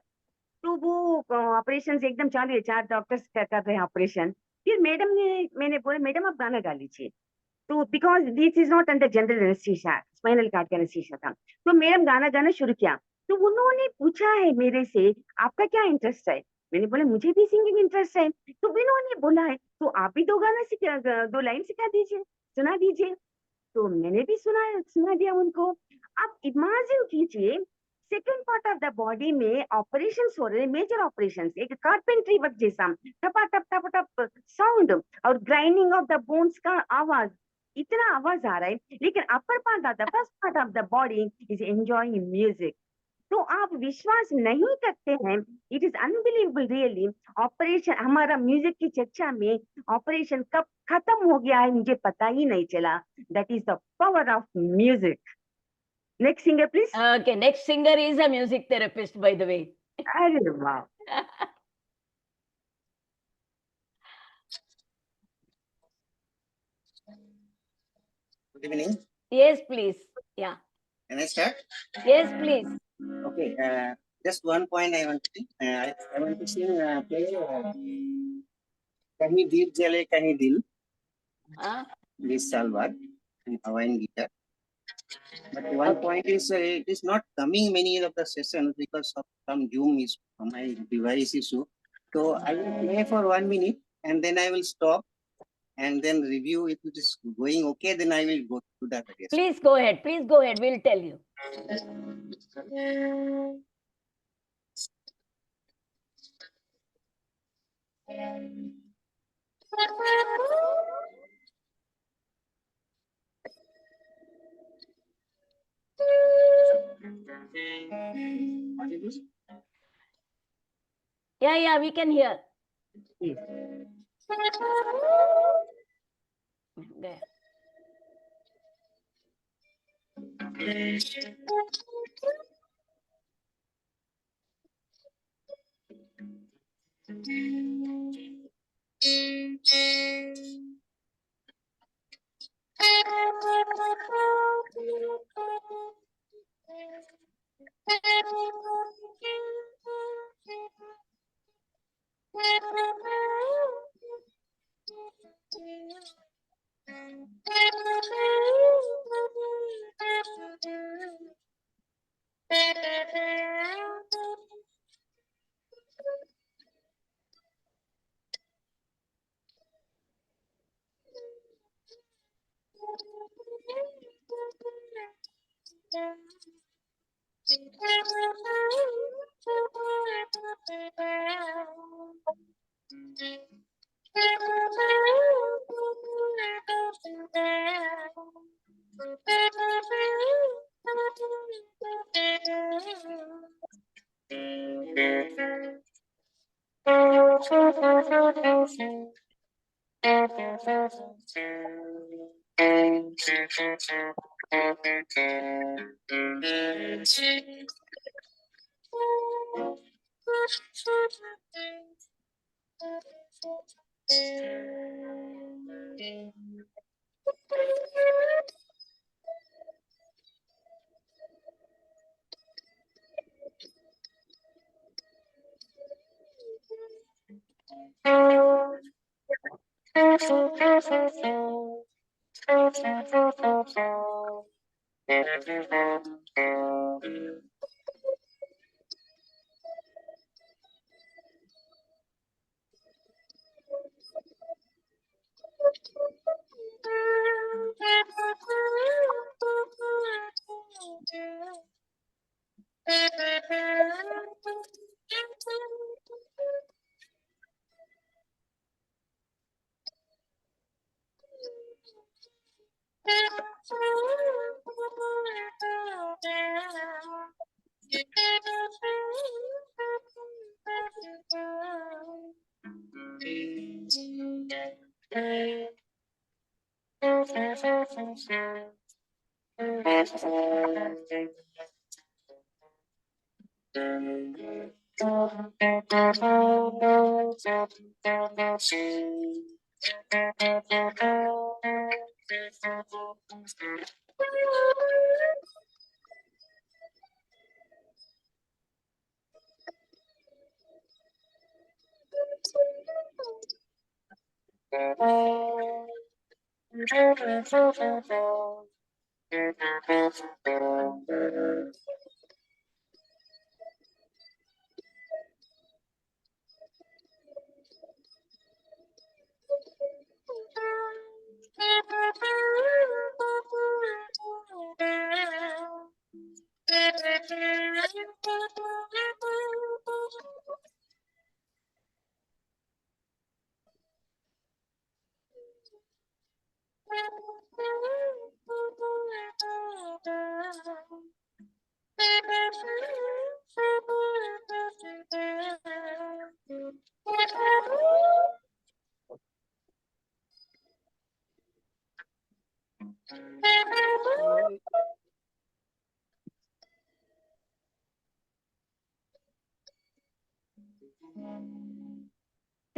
तो वो ऑपरेशन एकदम चालू है, 4 डॉक्टर्स कर रहे हैं ऑपरेशन, फिर मैडम ने, मैंने बोला मैडम आप गाना गा लीजिए, तो because this is not under general anaesthesia, spinal cord का एनेस्थीसिया था, तो मैडम गाना गाना शुरू किया, तो उन्होंने पूछा है मेरे से आपका क्या इंटरेस्ट है, मैंने बोला मुझे भी सिंगिंग इंटरेस्ट है, तो उन्होंने बोला है तो आप भी 2 गाना सिखा, 2 लाइन सिखा दीजिए, सुना दीजिए, तो मैंने भी सुना दिया उनको। अब इमेजिन कीजिए, second part of the body में ऑपरेशन हो रहे हैं, मेजर ऑपरेशन, एक कारपेंट्री वर्क जैसा, टपा टप टप टप साउंड और ग्राइंडिंग ऑफ द बोन्स का आवाज, इतना आवाज आ रहा है, लेकिन upper part of the first part of the body is enjoying music. तो आप विश्वास नहीं करते हैं, it is unbelievable really, operation हमारा म्यूजिक की चर्चा में ऑपरेशन कब खत्म हो गया है मुझे पता ही नहीं चला, that is the power of music. Next singer please. Okay, next singer is a music therapist, by the way. अरे वाह। Good evening. Yes, please. Yeah. Can I start? Yes, please. Okay. Just one point I want to. I want to sing. Play. Kahi Deep Jale Kahi Dil. This Salwar in Hawaiian guitar. But one point is it is not coming many of the sessions because of some Zoom issue, my device issue. So I will play for 1 minute and then I will stop and then review if it is going okay. Then I will go to that again. Please go ahead. Please go ahead. We'll tell you. Yeah, we can hear. There.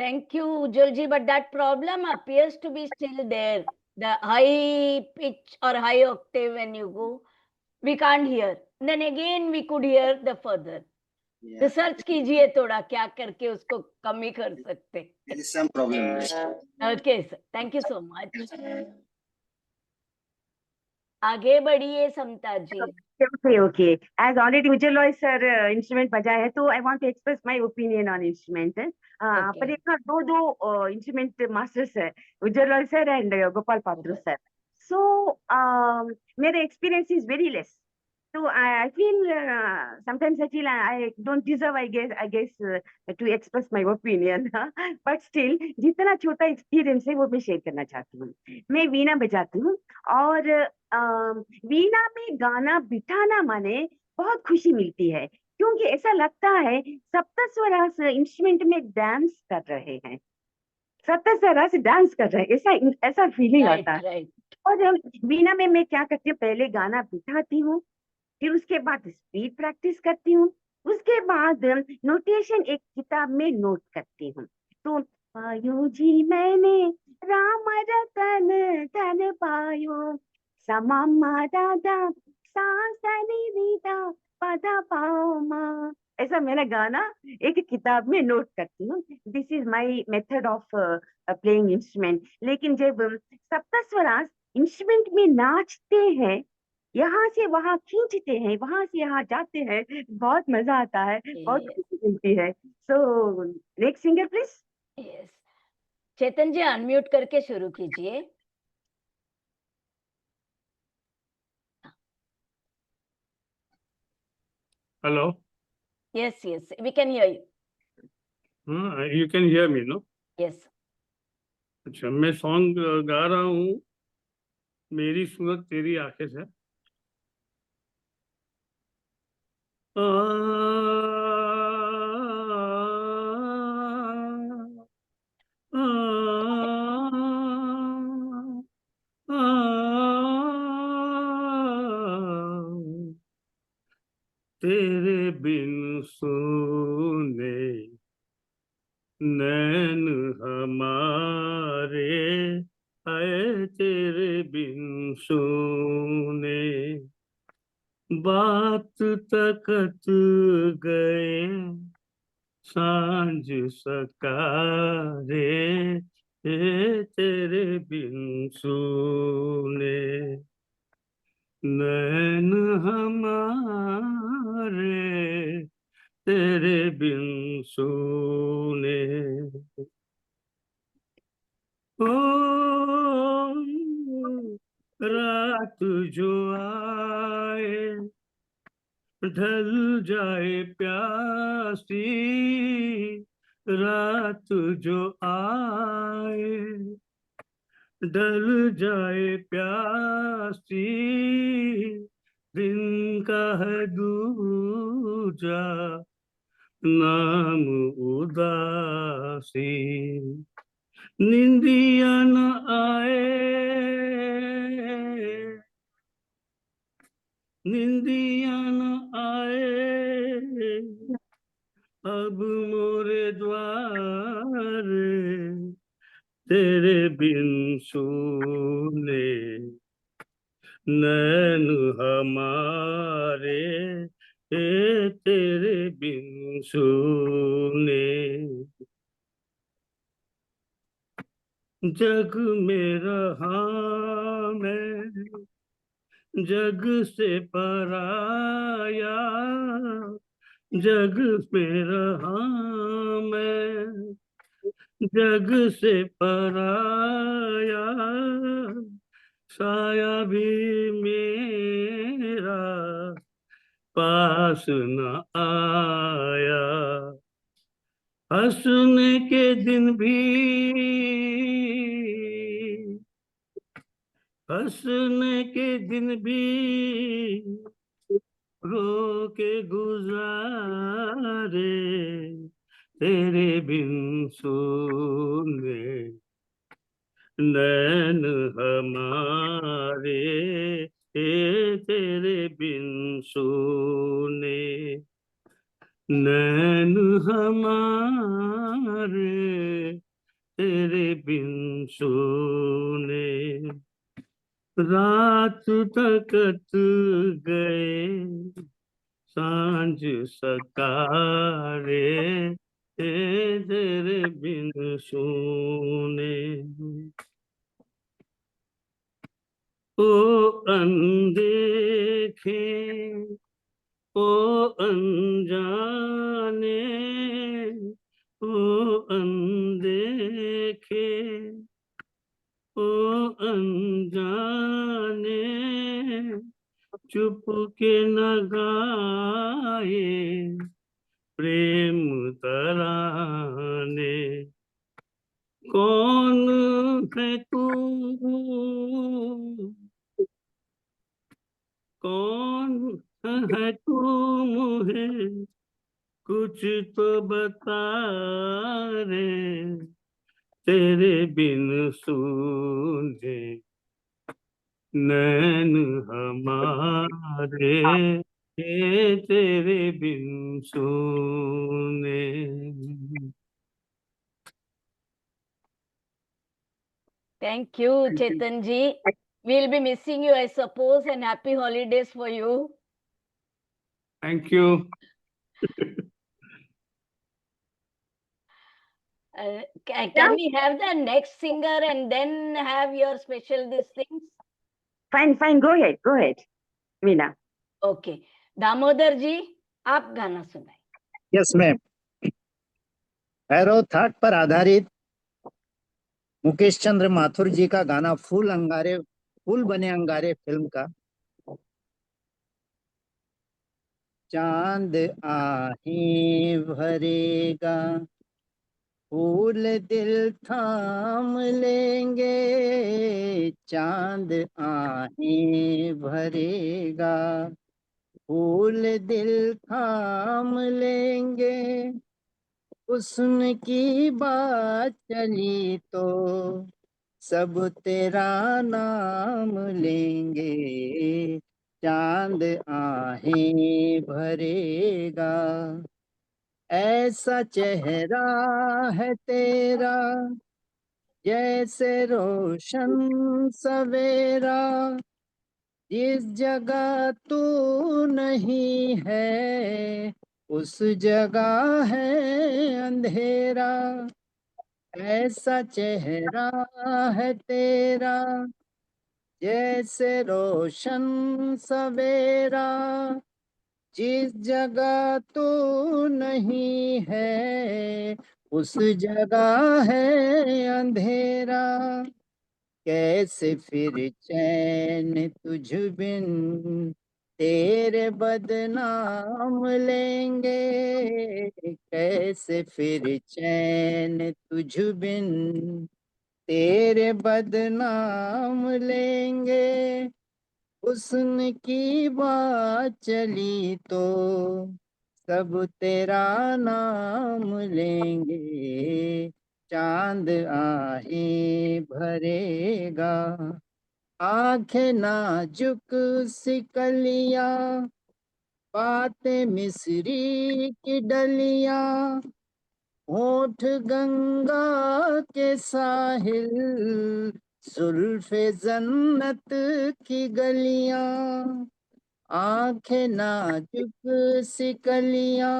Thank you, Ujjalji, but that problem appears to be still there. The high pitch or high octave when you go, we can't hear. Then again we could hear the further. Yeah. Research कीजिए थोड़ा क्या करके उसको कम ही कर सकते. There is some problem. Okay, sir. Thank you so much. आगे बढ़िए समता जी. Okay. As already Ujjwal Roy sir instrument बजा है, तो I want to express my opinion on instrument. पर एक दो instrument masters है, Ujjwal Roy sir and Gopal Patra sir. So मेरा experience is very less. So I feel sometimes I don't deserve, I guess to express my opinion. But still जितना छोटा experience है वो मैं share करना चाहती हूँ. मैं वीणा बजाती हूँ और वीणा में गाना बिठाना माने बहुत खुशी मिलती है, क्योंकि ऐसा लगता है सप्तस्वरास इंस्ट्रूमेंट में डांस कर रहे हैं, सप्तस्वरास डांस कर रहे हैं, ऐसा फीलिंग आता है. और वीणा में मैं क्या करती हूँ, पहले गाना बिठाती हूँ, फिर उसके बाद स्पीड प्रैक्टिस करती हूँ, उसके बाद नोटेशन एक किताब में नोट करती हूँ। तो पायो जी मैंने राम रतन धन पायो, समामा दादा सासनी रीता पदा पामा, ऐसा मैंने गाना एक किताब में नोट करती हूँ। This is my method of playing instrument. लेकिन जब सप्तस्वरास इंस्ट्रूमेंट में नाचते हैं, यहाँ से वहां खींचते हैं, वहां से यहाँ जाते हैं, बहुत मजा आता है, बहुत Yes. खुशी मिलती है। So next singer please. Yes. Chetan ji unmute करके शुरू कीजिए। Hello. Yes, yes, we can hear you. You can hear me, no? Yes. अच्छा, मैं सॉन्ग गा रहा हूँ, मेरी सूरत तेरी आंखें से। तेरे बिन सोने नैन हमारे, आए तेरे बिन सोने, बात तकत गए सांझ सकारे, तेरे बिन सोने, नैन हमारे तेरे बिन सोने। ओ रात जो आए ढल जाए प्यासी, रात जो आए ढल जाए प्यासी, दिन का है दूजा नाम उदासी, निंदिया न आए, निंदिया न आए, अब मोरे द्वारे, तेरे बिन सोने नैन हमारे, तेरे बिन सोने। जग में रहा मैं जग से पराया, जग में रहा मैं जग से पराया, साया भी मेरा पास न आया, हंसने के दिन भी हंसने के दिन भी रो के गुजारे, तेरे बिन सोने नैन हमारे, तेरे बिन सोने नैन हमारे, तेरे बिन सोने, रात तकत गए सांझ सकारे, तेरे बिन सोने। ओ अनदेखे ओ अनजाने, ओ अनदेखे ओ अनजाने, चुप के न गाए प्रेम तराने, कौन है तू, कौन है तू मुझे कुछ तो बता रे, तेरे बिन सूझे नैन हमारे, ये तेरे बिन सोने। Thank you, Chetan ji. We'll be missing you, I suppose, and happy holidays for you. Thank you. Can we have the next singer and then have your special these things? Fine, fine. Go ahead, Meena. Okay. Damodar जी, आप गाना सुनाइए। Yes ma'am. Arrow that पर आधारित मुकेश चंद्र माथुर जी का गाना फूल बने अंगारे film का। चांद आही भरेगा फूल दिल थाम लेंगे, चांद आही भरेगा फूल दिल थाम लेंगे। हुस्न की बात चली तो सब तेरा नाम लेंगे, चांद आहें भरेगा। ऐसा चेहरा है तेरा जैसे रोशन सवेरा, जिस जगह तू नहीं है उस जगह है अंधेरा। ऐसा चेहरा है तेरा जैसे रोशन सवेरा, जिस जगह तू नहीं है उस जगह है अंधेरा। कैसे फिर चैन तुझ बिन तेरे बदनाम लेंगे, कैसे फिर चैन तुझ बिन तेरे बदनाम लेंगे। हुस्न की बात चली तो सब तेरा नाम लेंगे, चांद आहें भरेगा। आंखें नाजुक सिकलिया, बातें मिस्री की डलिया, होठ गंगा के साहिल जुल्फे जन्नत की गलियां। आंखें नाजुक सिकलिया,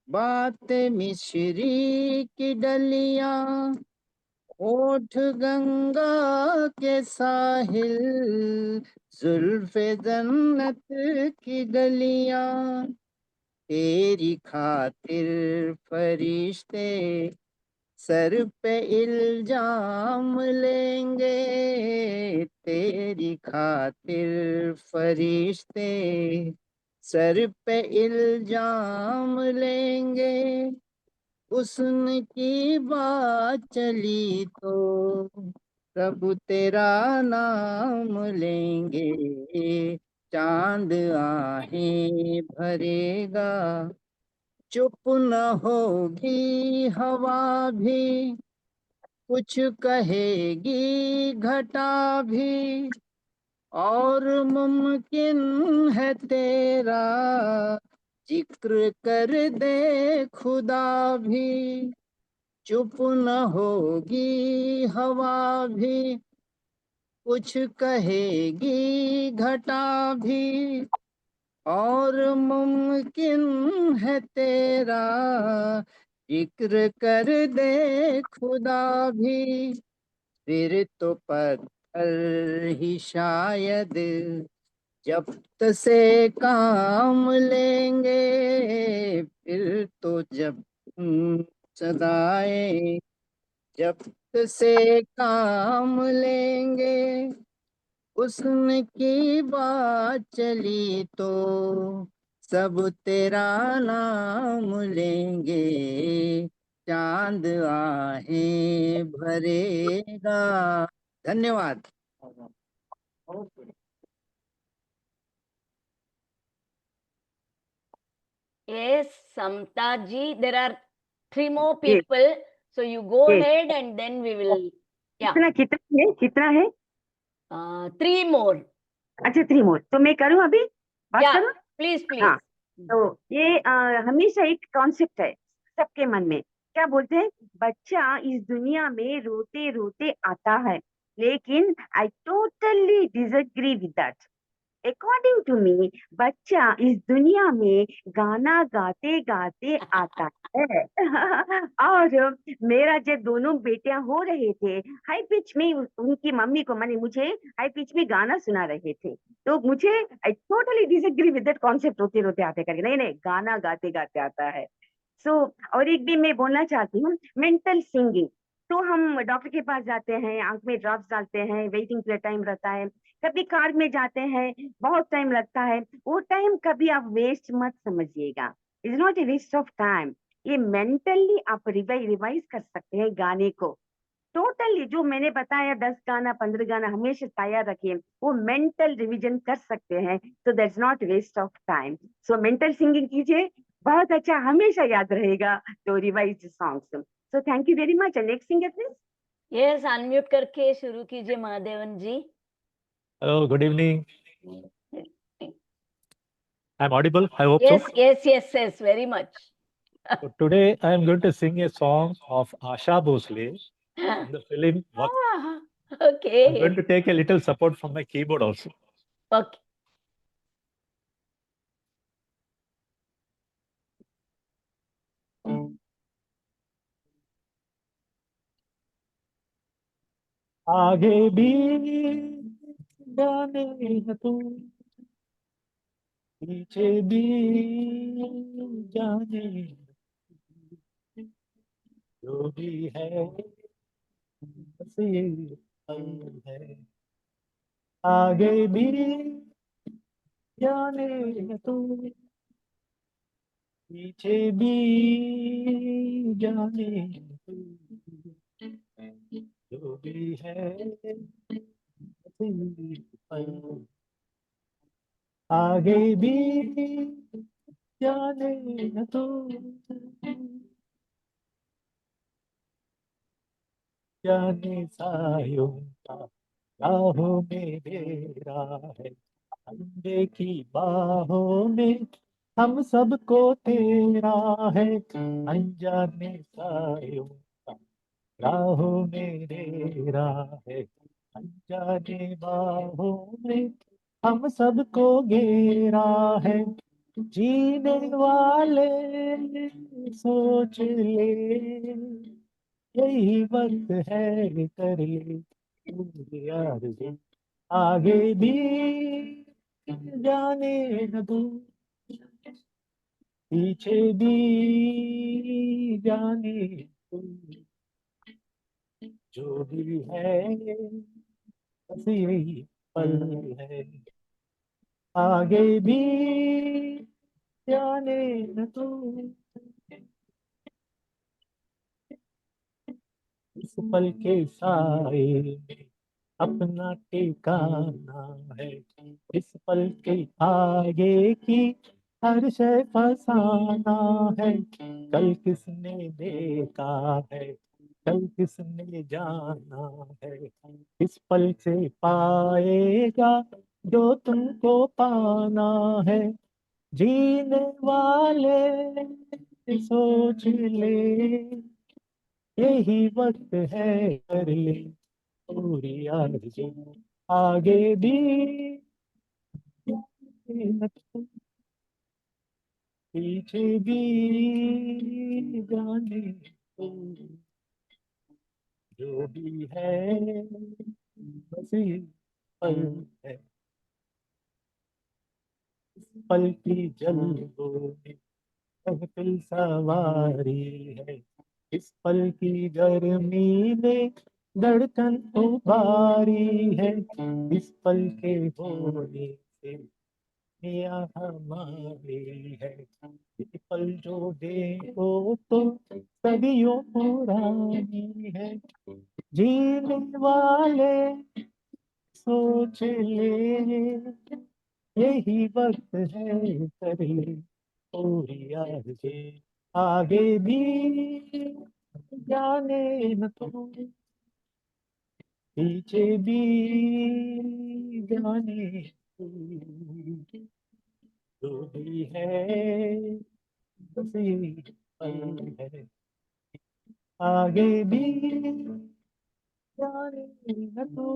बातें मिश्री की डलिया, होठ गंगा के साहिल जुल्फे जन्नत की गलियां। तेरी खातिर फरिश्ते सर पे इल्जाम लेंगे, तेरी खातिर फरिश्ते सर पे इल्जाम लेंगे। हुस्न की बात चली तो सब तेरा नाम लेंगे, चांद आहें भरेगा। चुप न होगी हवा भी, कुछ कहेगी घटा भी, और मुमकिन है तेरा जिक्र कर दे खुदा भी। चुप न होगी हवा भी, कुछ कहेगी घटा भी, और मुमकिन है तेरा जिक्र कर दे खुदा भी। फिर तो पत्थर ही शायद जब्त से काम लेंगे, फिर तो जब सदाए जब्त से काम लेंगे। हुस्न की बात चली तो सब तेरा नाम लेंगे, चांद आहें भरेगा। धन्यवाद। Yes, Samta ji, there are 3 more people. So you go ahead and then we will. Yeah. कितना है? 3 more. अच्छा 3 more. तो मैं करूं अभी? बात करूं? प्लीज हाँ, प्लीज। तो ये हमेशा एक कॉन्सेप्ट है सबके मन में। क्या बोलते हैं, बच्चा इस दुनिया में रोते रोते आता है, लेकिन I totally disagree with that. According to me, बच्चा इस दुनिया में गाना गाते गाते आता है। और मेरा जब दोनों बेटियां हो रहे थे, हाई पिच में उनकी मम्मी को, मैंने मुझे हाई पिच में गाना सुना रहे थे, तो मुझे आई totally disagree with that concept, रोते रोते आते करके। नहीं नहीं, गाना गाते गाते आता है। और एक भी मैं बोलना चाहती हूँ, मेंटल सिंगिंग। तो हम डॉक्टर के पास जाते हैं, आंख में ड्रॉप्स डालते हैं, वेटिंग के टाइम रहता है, कभी कार में जाते हैं, बहुत टाइम लगता है। वो टाइम कभी आप वेस्ट मत समझिएगा, is not a waste of time. ये मेंटली आप रिवाइज कर सकते हैं गाने को। टोटली जो मैंने बताया 10 गाना 15 गाना हमेशा तैयार रखिए, वो मेंटल रिवीजन कर सकते हैं, तो that's not waste of time. So mental singing कीजिए, बहुत अच्छा, हमेशा याद रहेगा तो revise songs. So thank you very much. Next singer please. Yes, unmute करके शुरू कीजिए महादेवन जी। Hello, good evening. I'm audible, I hope Yes, so. yes, very much. So today I am going to sing a song of Asha Bhosle in the film Waqt. Okay. I'm going to take a little support from my keyboard also. Okay. आगे भी जाने न तू, पीछे भी जाने, जो भी है बस ये पल है। आगे भी जाने न तू, पीछे भी जाने न तू, जो भी है बस ये पल। आगे भी जाने न तू, जाने सायों का राहों में मेरा है, अंधे की बाहों में हम सबको तेरा है। अनजाने सायों का राहों में मेरा है, अनजाने बाहों में हम सबको घेरा है। जीने वाले सोच ले, यही वक्त है कर ले तू आरज़ू। आगे भी जाने न तू, पीछे भी जाने तू, जो भी है बस यही पल है। आगे भी जाने न तू, इस पल के साए में अपना ठिकाना है, इस पल के आगे की हर शय फसाना है। कल किसने देखा है, कल किसने जाना है, इस पल से पाएगा जो तुमको पाना है। जीने वाले सोच ले, यही वक्त है कर ले पूरी आरज़ू। आगे भी न तू, पीछे भी जाने तू, जो भी है बस ये पल है। इस पल की जल्दों में महफिल सवारी है, इस पल की गर्मी में धड़कन उबारी है। इस पल के होने से दुनिया हमारी है, ये पल जो देखो तो सदियों पुरानी है। जीने वाले सोच ले, यही वक्त है कर ले पूरी आरज़ू। आगे भी जाने न तू, पीछे भी जाने तू, जो भी है बस यही पल है, आगे भी जाने न तू।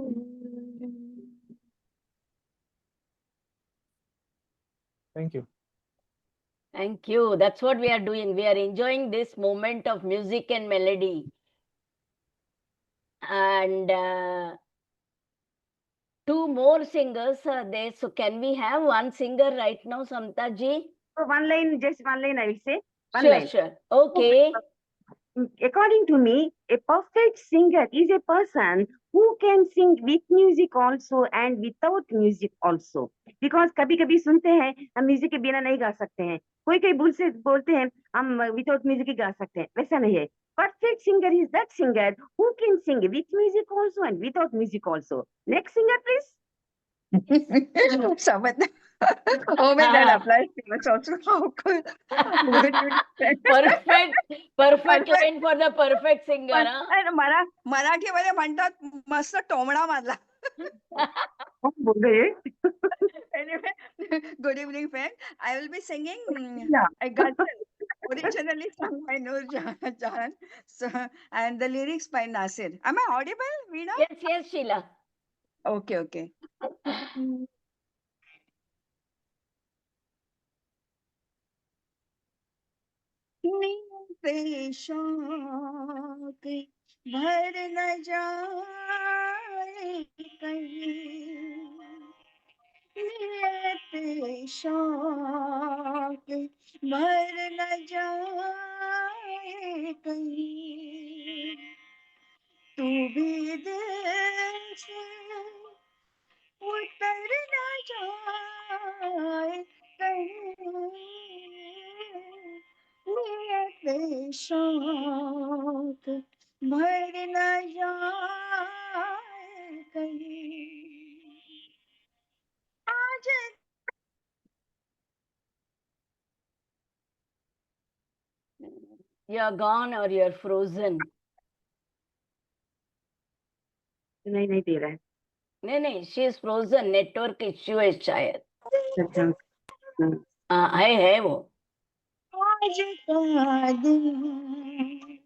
Thank you. Thank you. That's what we are doing. We are enjoying this moment of music and melody. And two more singers are there. So can we have one singer right now, Samta ji? So one line, just one line I will say. One Sure, line. sure. Okay. According to me, a perfect singer is a person who can sing with music also and without music also. Because कभी कभी सुनते हैं हम music के बिना नहीं गा सकते हैं, कोई कोई भूल से बोलते हैं हम विदाउट म्यूजिक ही गा सकते हैं, वैसा नहीं है. Perfect singer is that singer who can sing with music also and without music also. Next singer, please. Samantha. Oh my God, applies to us also. How could? Perfect line for the perfect singer. आणि मराठीमध्ये म्हणतात मस्त टोमणा मारला. Anyway, good evening, friend. I will be singing a ghazal, originally sung by Noor Jahan, so, and the lyrics by Nasir. Am I audible, Veena? Yes, yes, Sheila. Okay, okay. शौक भर न जाए कहीं, शौक भर न जाए कहीं, तू भी दिल से उतर न जाए कहीं, शौक भर न जाए कहीं. आज You're gone or you're frozen. नहीं दे रहा है. नहीं, she is frozen. Network issue है शायद. अच्छा. है वो. आज का दिन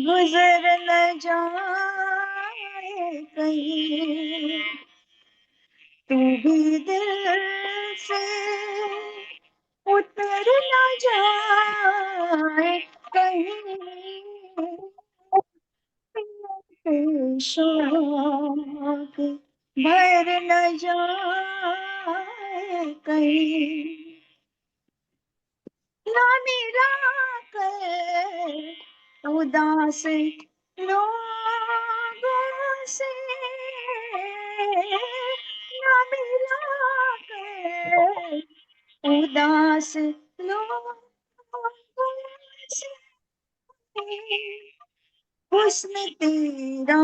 गुजर न जाए कहीं, तू भी दिल से उतर न जाए कहीं, शौक भर न जाए कहीं, ना मिला कर उदास लोगों से, ना मिला कर उदास लोगों से, हुस्न तेरा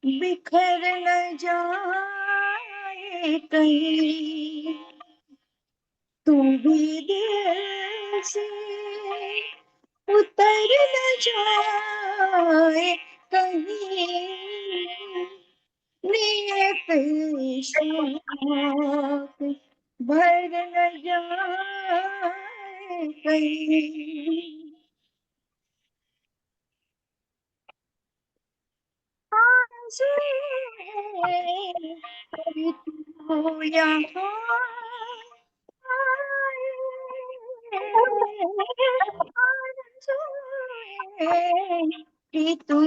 बिखर न जाए कहीं, तू भी दिल से उतर न जाए कहीं, नियत शौक भर न जाए कहीं. कभी तू यहाँ आए, कि तू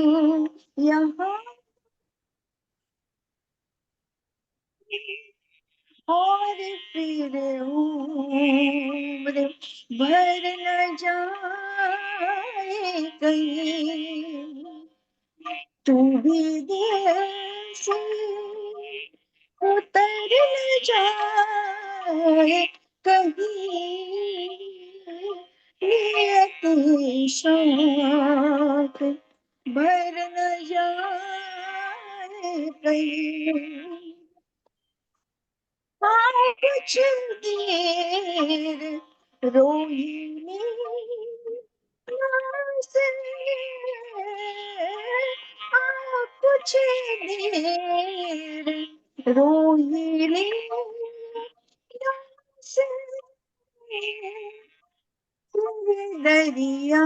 यहाँ और फिर उम्र भर न जाए कहीं, तू भी दिल से उतर न जाए कहीं, नियत शौक भर न जाए कहीं. कुछ देर रोहिणी से, कुछ देर रोहिणी दरिया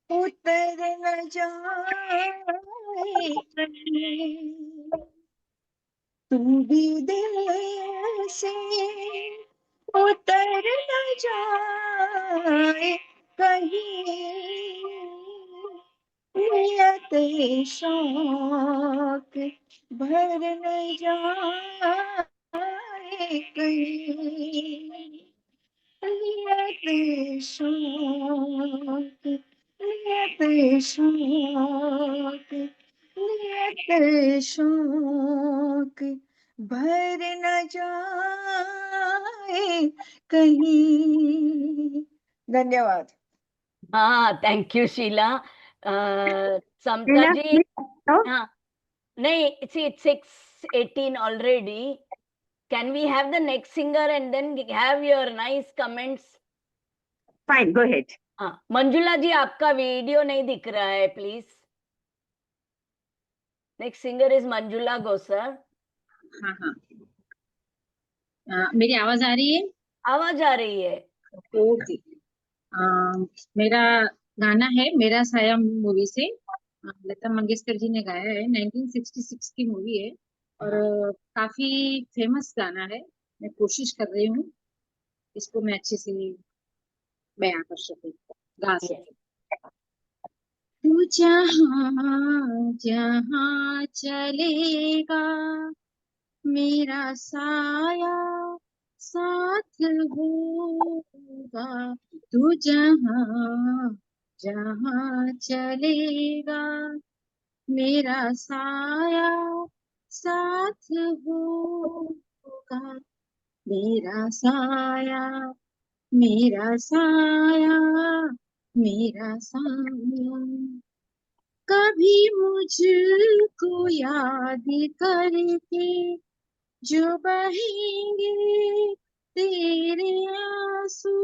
उतर न जाए कहीं, तू भी दिल से उतर न जाए कहीं, नियत शौक भर न जाए कहीं, नियत शौक, नियत शौक, नियत शौक भर न जाए कहीं। धन्यवाद। हाँ, थैंक यू शीला. समता शीला, जी, हाँ, नहीं, it's 6:18 already. Can we have the next singer and then have your nice comments? Fine, go ahead. हाँ, मंजुला जी, आपका वीडियो नहीं दिख रहा है, please. Next singer is Manjula Gosar. हाँ हाँ, मेरी आवाज आ रही है? आवाज आ रही है. ओके. मेरा गाना है मेरा साया मूवी से. लता मंगेशकर जी ने गाया है. 1966 की मूवी है और काफी फेमस गाना है. मैं कोशिश कर रही हूँ इसको मैं अच्छे से बयां कर सकूं, गा सकूं. तू जहाँ जहाँ चलेगा मेरा साया साथ होगा. तू जहाँ जहाँ चलेगा मेरा साया साथ होगा. मेरा साया, मेरा साया, मेरा साया. कभी मुझको याद करके जो बहेंगे तेरे आंसू,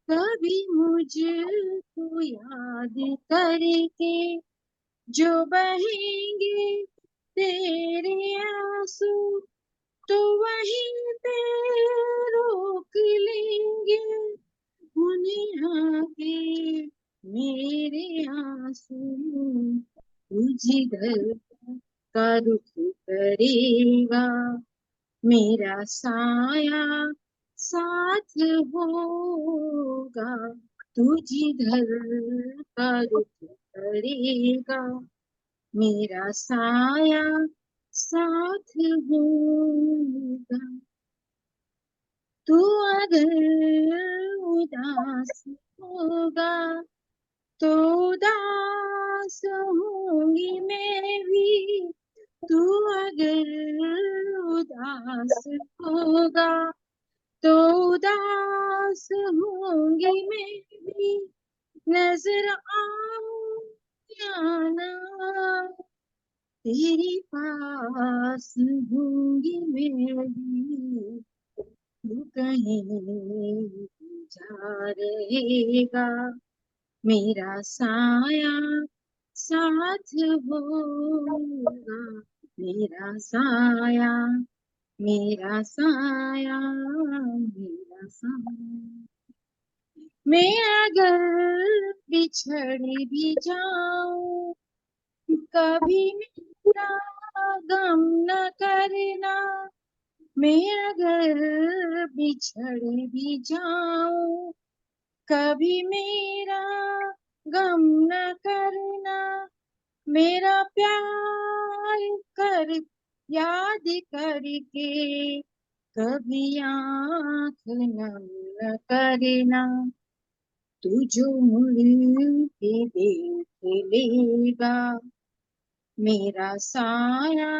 कभी मुझको याद करके जो बहेंगे तेरे आंसू, तो वहीं पे रोक लेंगे उन्हें आके मेरे आंसू. तू जिधर का रुख करेगा मेरा साया साथ होगा. तू जिधर का रुख करेगा मेरा साया साथ होगा. तू अगर उदास होगा तो उदास होंगी मैं भी. तू अगर उदास होगा तो उदास होंगी मैं भी. नजर आऊं या ना तेरे पास होंगी मैं भी. तू कहीं जा रहेगा मेरा साया साथ होगा. मेरा साया, मेरा साया, मेरा साया. मैं अगर बिछड़ भी जाऊं कभी मेरा गम न करना. मैं अगर बिछड़ भी जाऊं कभी मेरा गम न करना. मेरा प्यार कर याद करके कभी आँख नम न करना. तू जो मुड़ के देख लेगा मेरा साया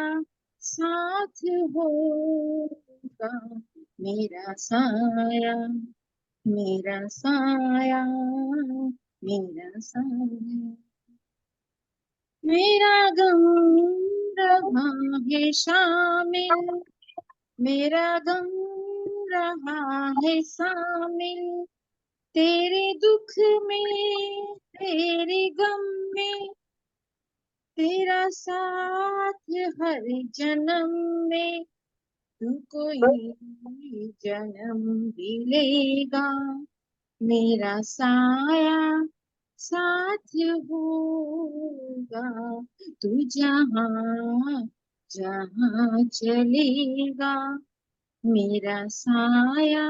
साथ होगा. मेरा साया, मेरा साया, मेरा साया. मेरा गम रहा है शामिल, मेरा गम रहा है शामिल. तेरे दुख में तेरे गम में तेरा साथ हर जन्म में. तू कोई जन्म भी लेगा मेरा साया साथ होगा, तू जहाँ जहाँ चलेगा, मेरा साया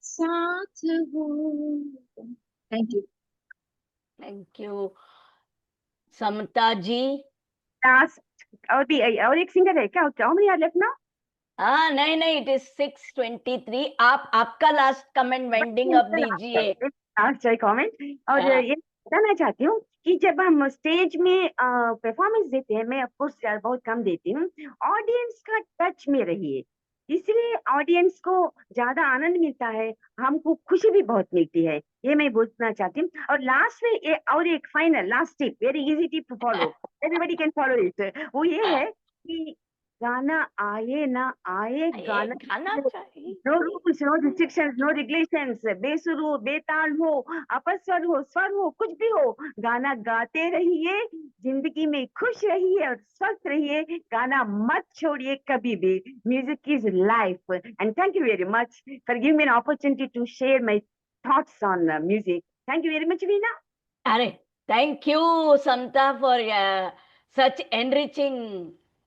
साथ होगा। Thank you. Thank you. Samta ji. Last और एक सिंगर है क्या? How many are left now? हाँ नहीं, it is 6:23. आप आपका लास्ट कमेंट वाइंडिंग अप दीजिए। Last comment. और हाँ। ये बताना चाहती हूँ कि जब हम स्टेज में परफॉर्मेंस देते हैं, मैं ऑफकोर्स बहुत कम देती हूँ, ऑडियंस का टच में रहिए, इसलिए ऑडियंस को ज्यादा आनंद मिलता है, हमको खुशी भी बहुत मिलती है, ये मैं बोलना चाहती हूँ। और लास्ट में और एक final last tip, very easy tip to follow, everybody can follow it. वो ये है कि गाना आए ना आए, गाना चाहिए, no rules, no restrictions, no regulations, बेसुर हो, बेताल हो, अपस्वर हो, स्वर हो, कुछ भी हो, गाना गाते रहिए, जिंदगी में खुश रहिए और स्वस्थ रहिए, गाना मत छोड़िए कभी भी। Music is life. And thank you very much for giving me an opportunity to share my thoughts on music. Thank you very much Veena. अरे thank you Samta for such enriching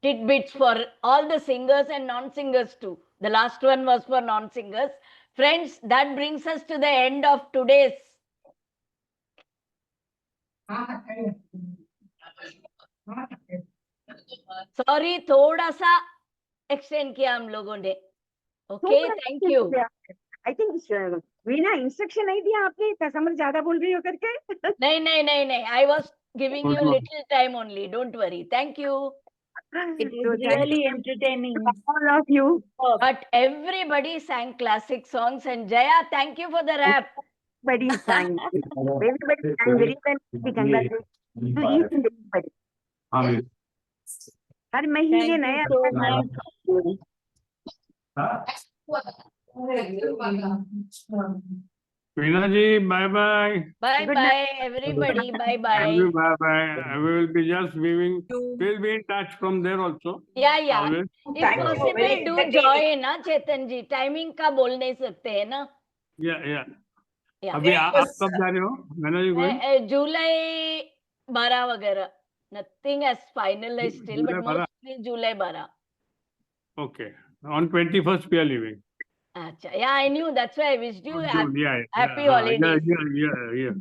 tidbits for all the singers and non-singers too. The last one was for non-singers. Friends, that brings us to the end of today's sorry, थोड़ा सा extend किया हम लोगों ने। Okay, thank you. I think Veena instruction नहीं दिया आपने, इतना समझ ज्यादा बोल रही हो करके। नहीं, I was giving you little time only, don't worry. Thank you. It was really entertaining. All of you. But everybody sang classic songs, and Jaya, thank you for the rap. Everybody sang. Everybody sang very well. Congratulations to each and everybody. हर महीने नया वीणा जी, bye bye. Bye bye everybody. Bye bye. Bye bye. I will be just we'll be in touch from there also. Yeah. Always. If possible, do join ना चेतन जी, timing का बोल नहीं सकते है ना। Yeah. अभी आप कब जा रहे हो? वीणा जी going? जुलाई 12 वगैरह। Nothing has finalized still, but mostly July 12. Okay. On 21st we are leaving. Acha, yeah, I knew. That's why I wished you happy Yeah. holidays. Yeah.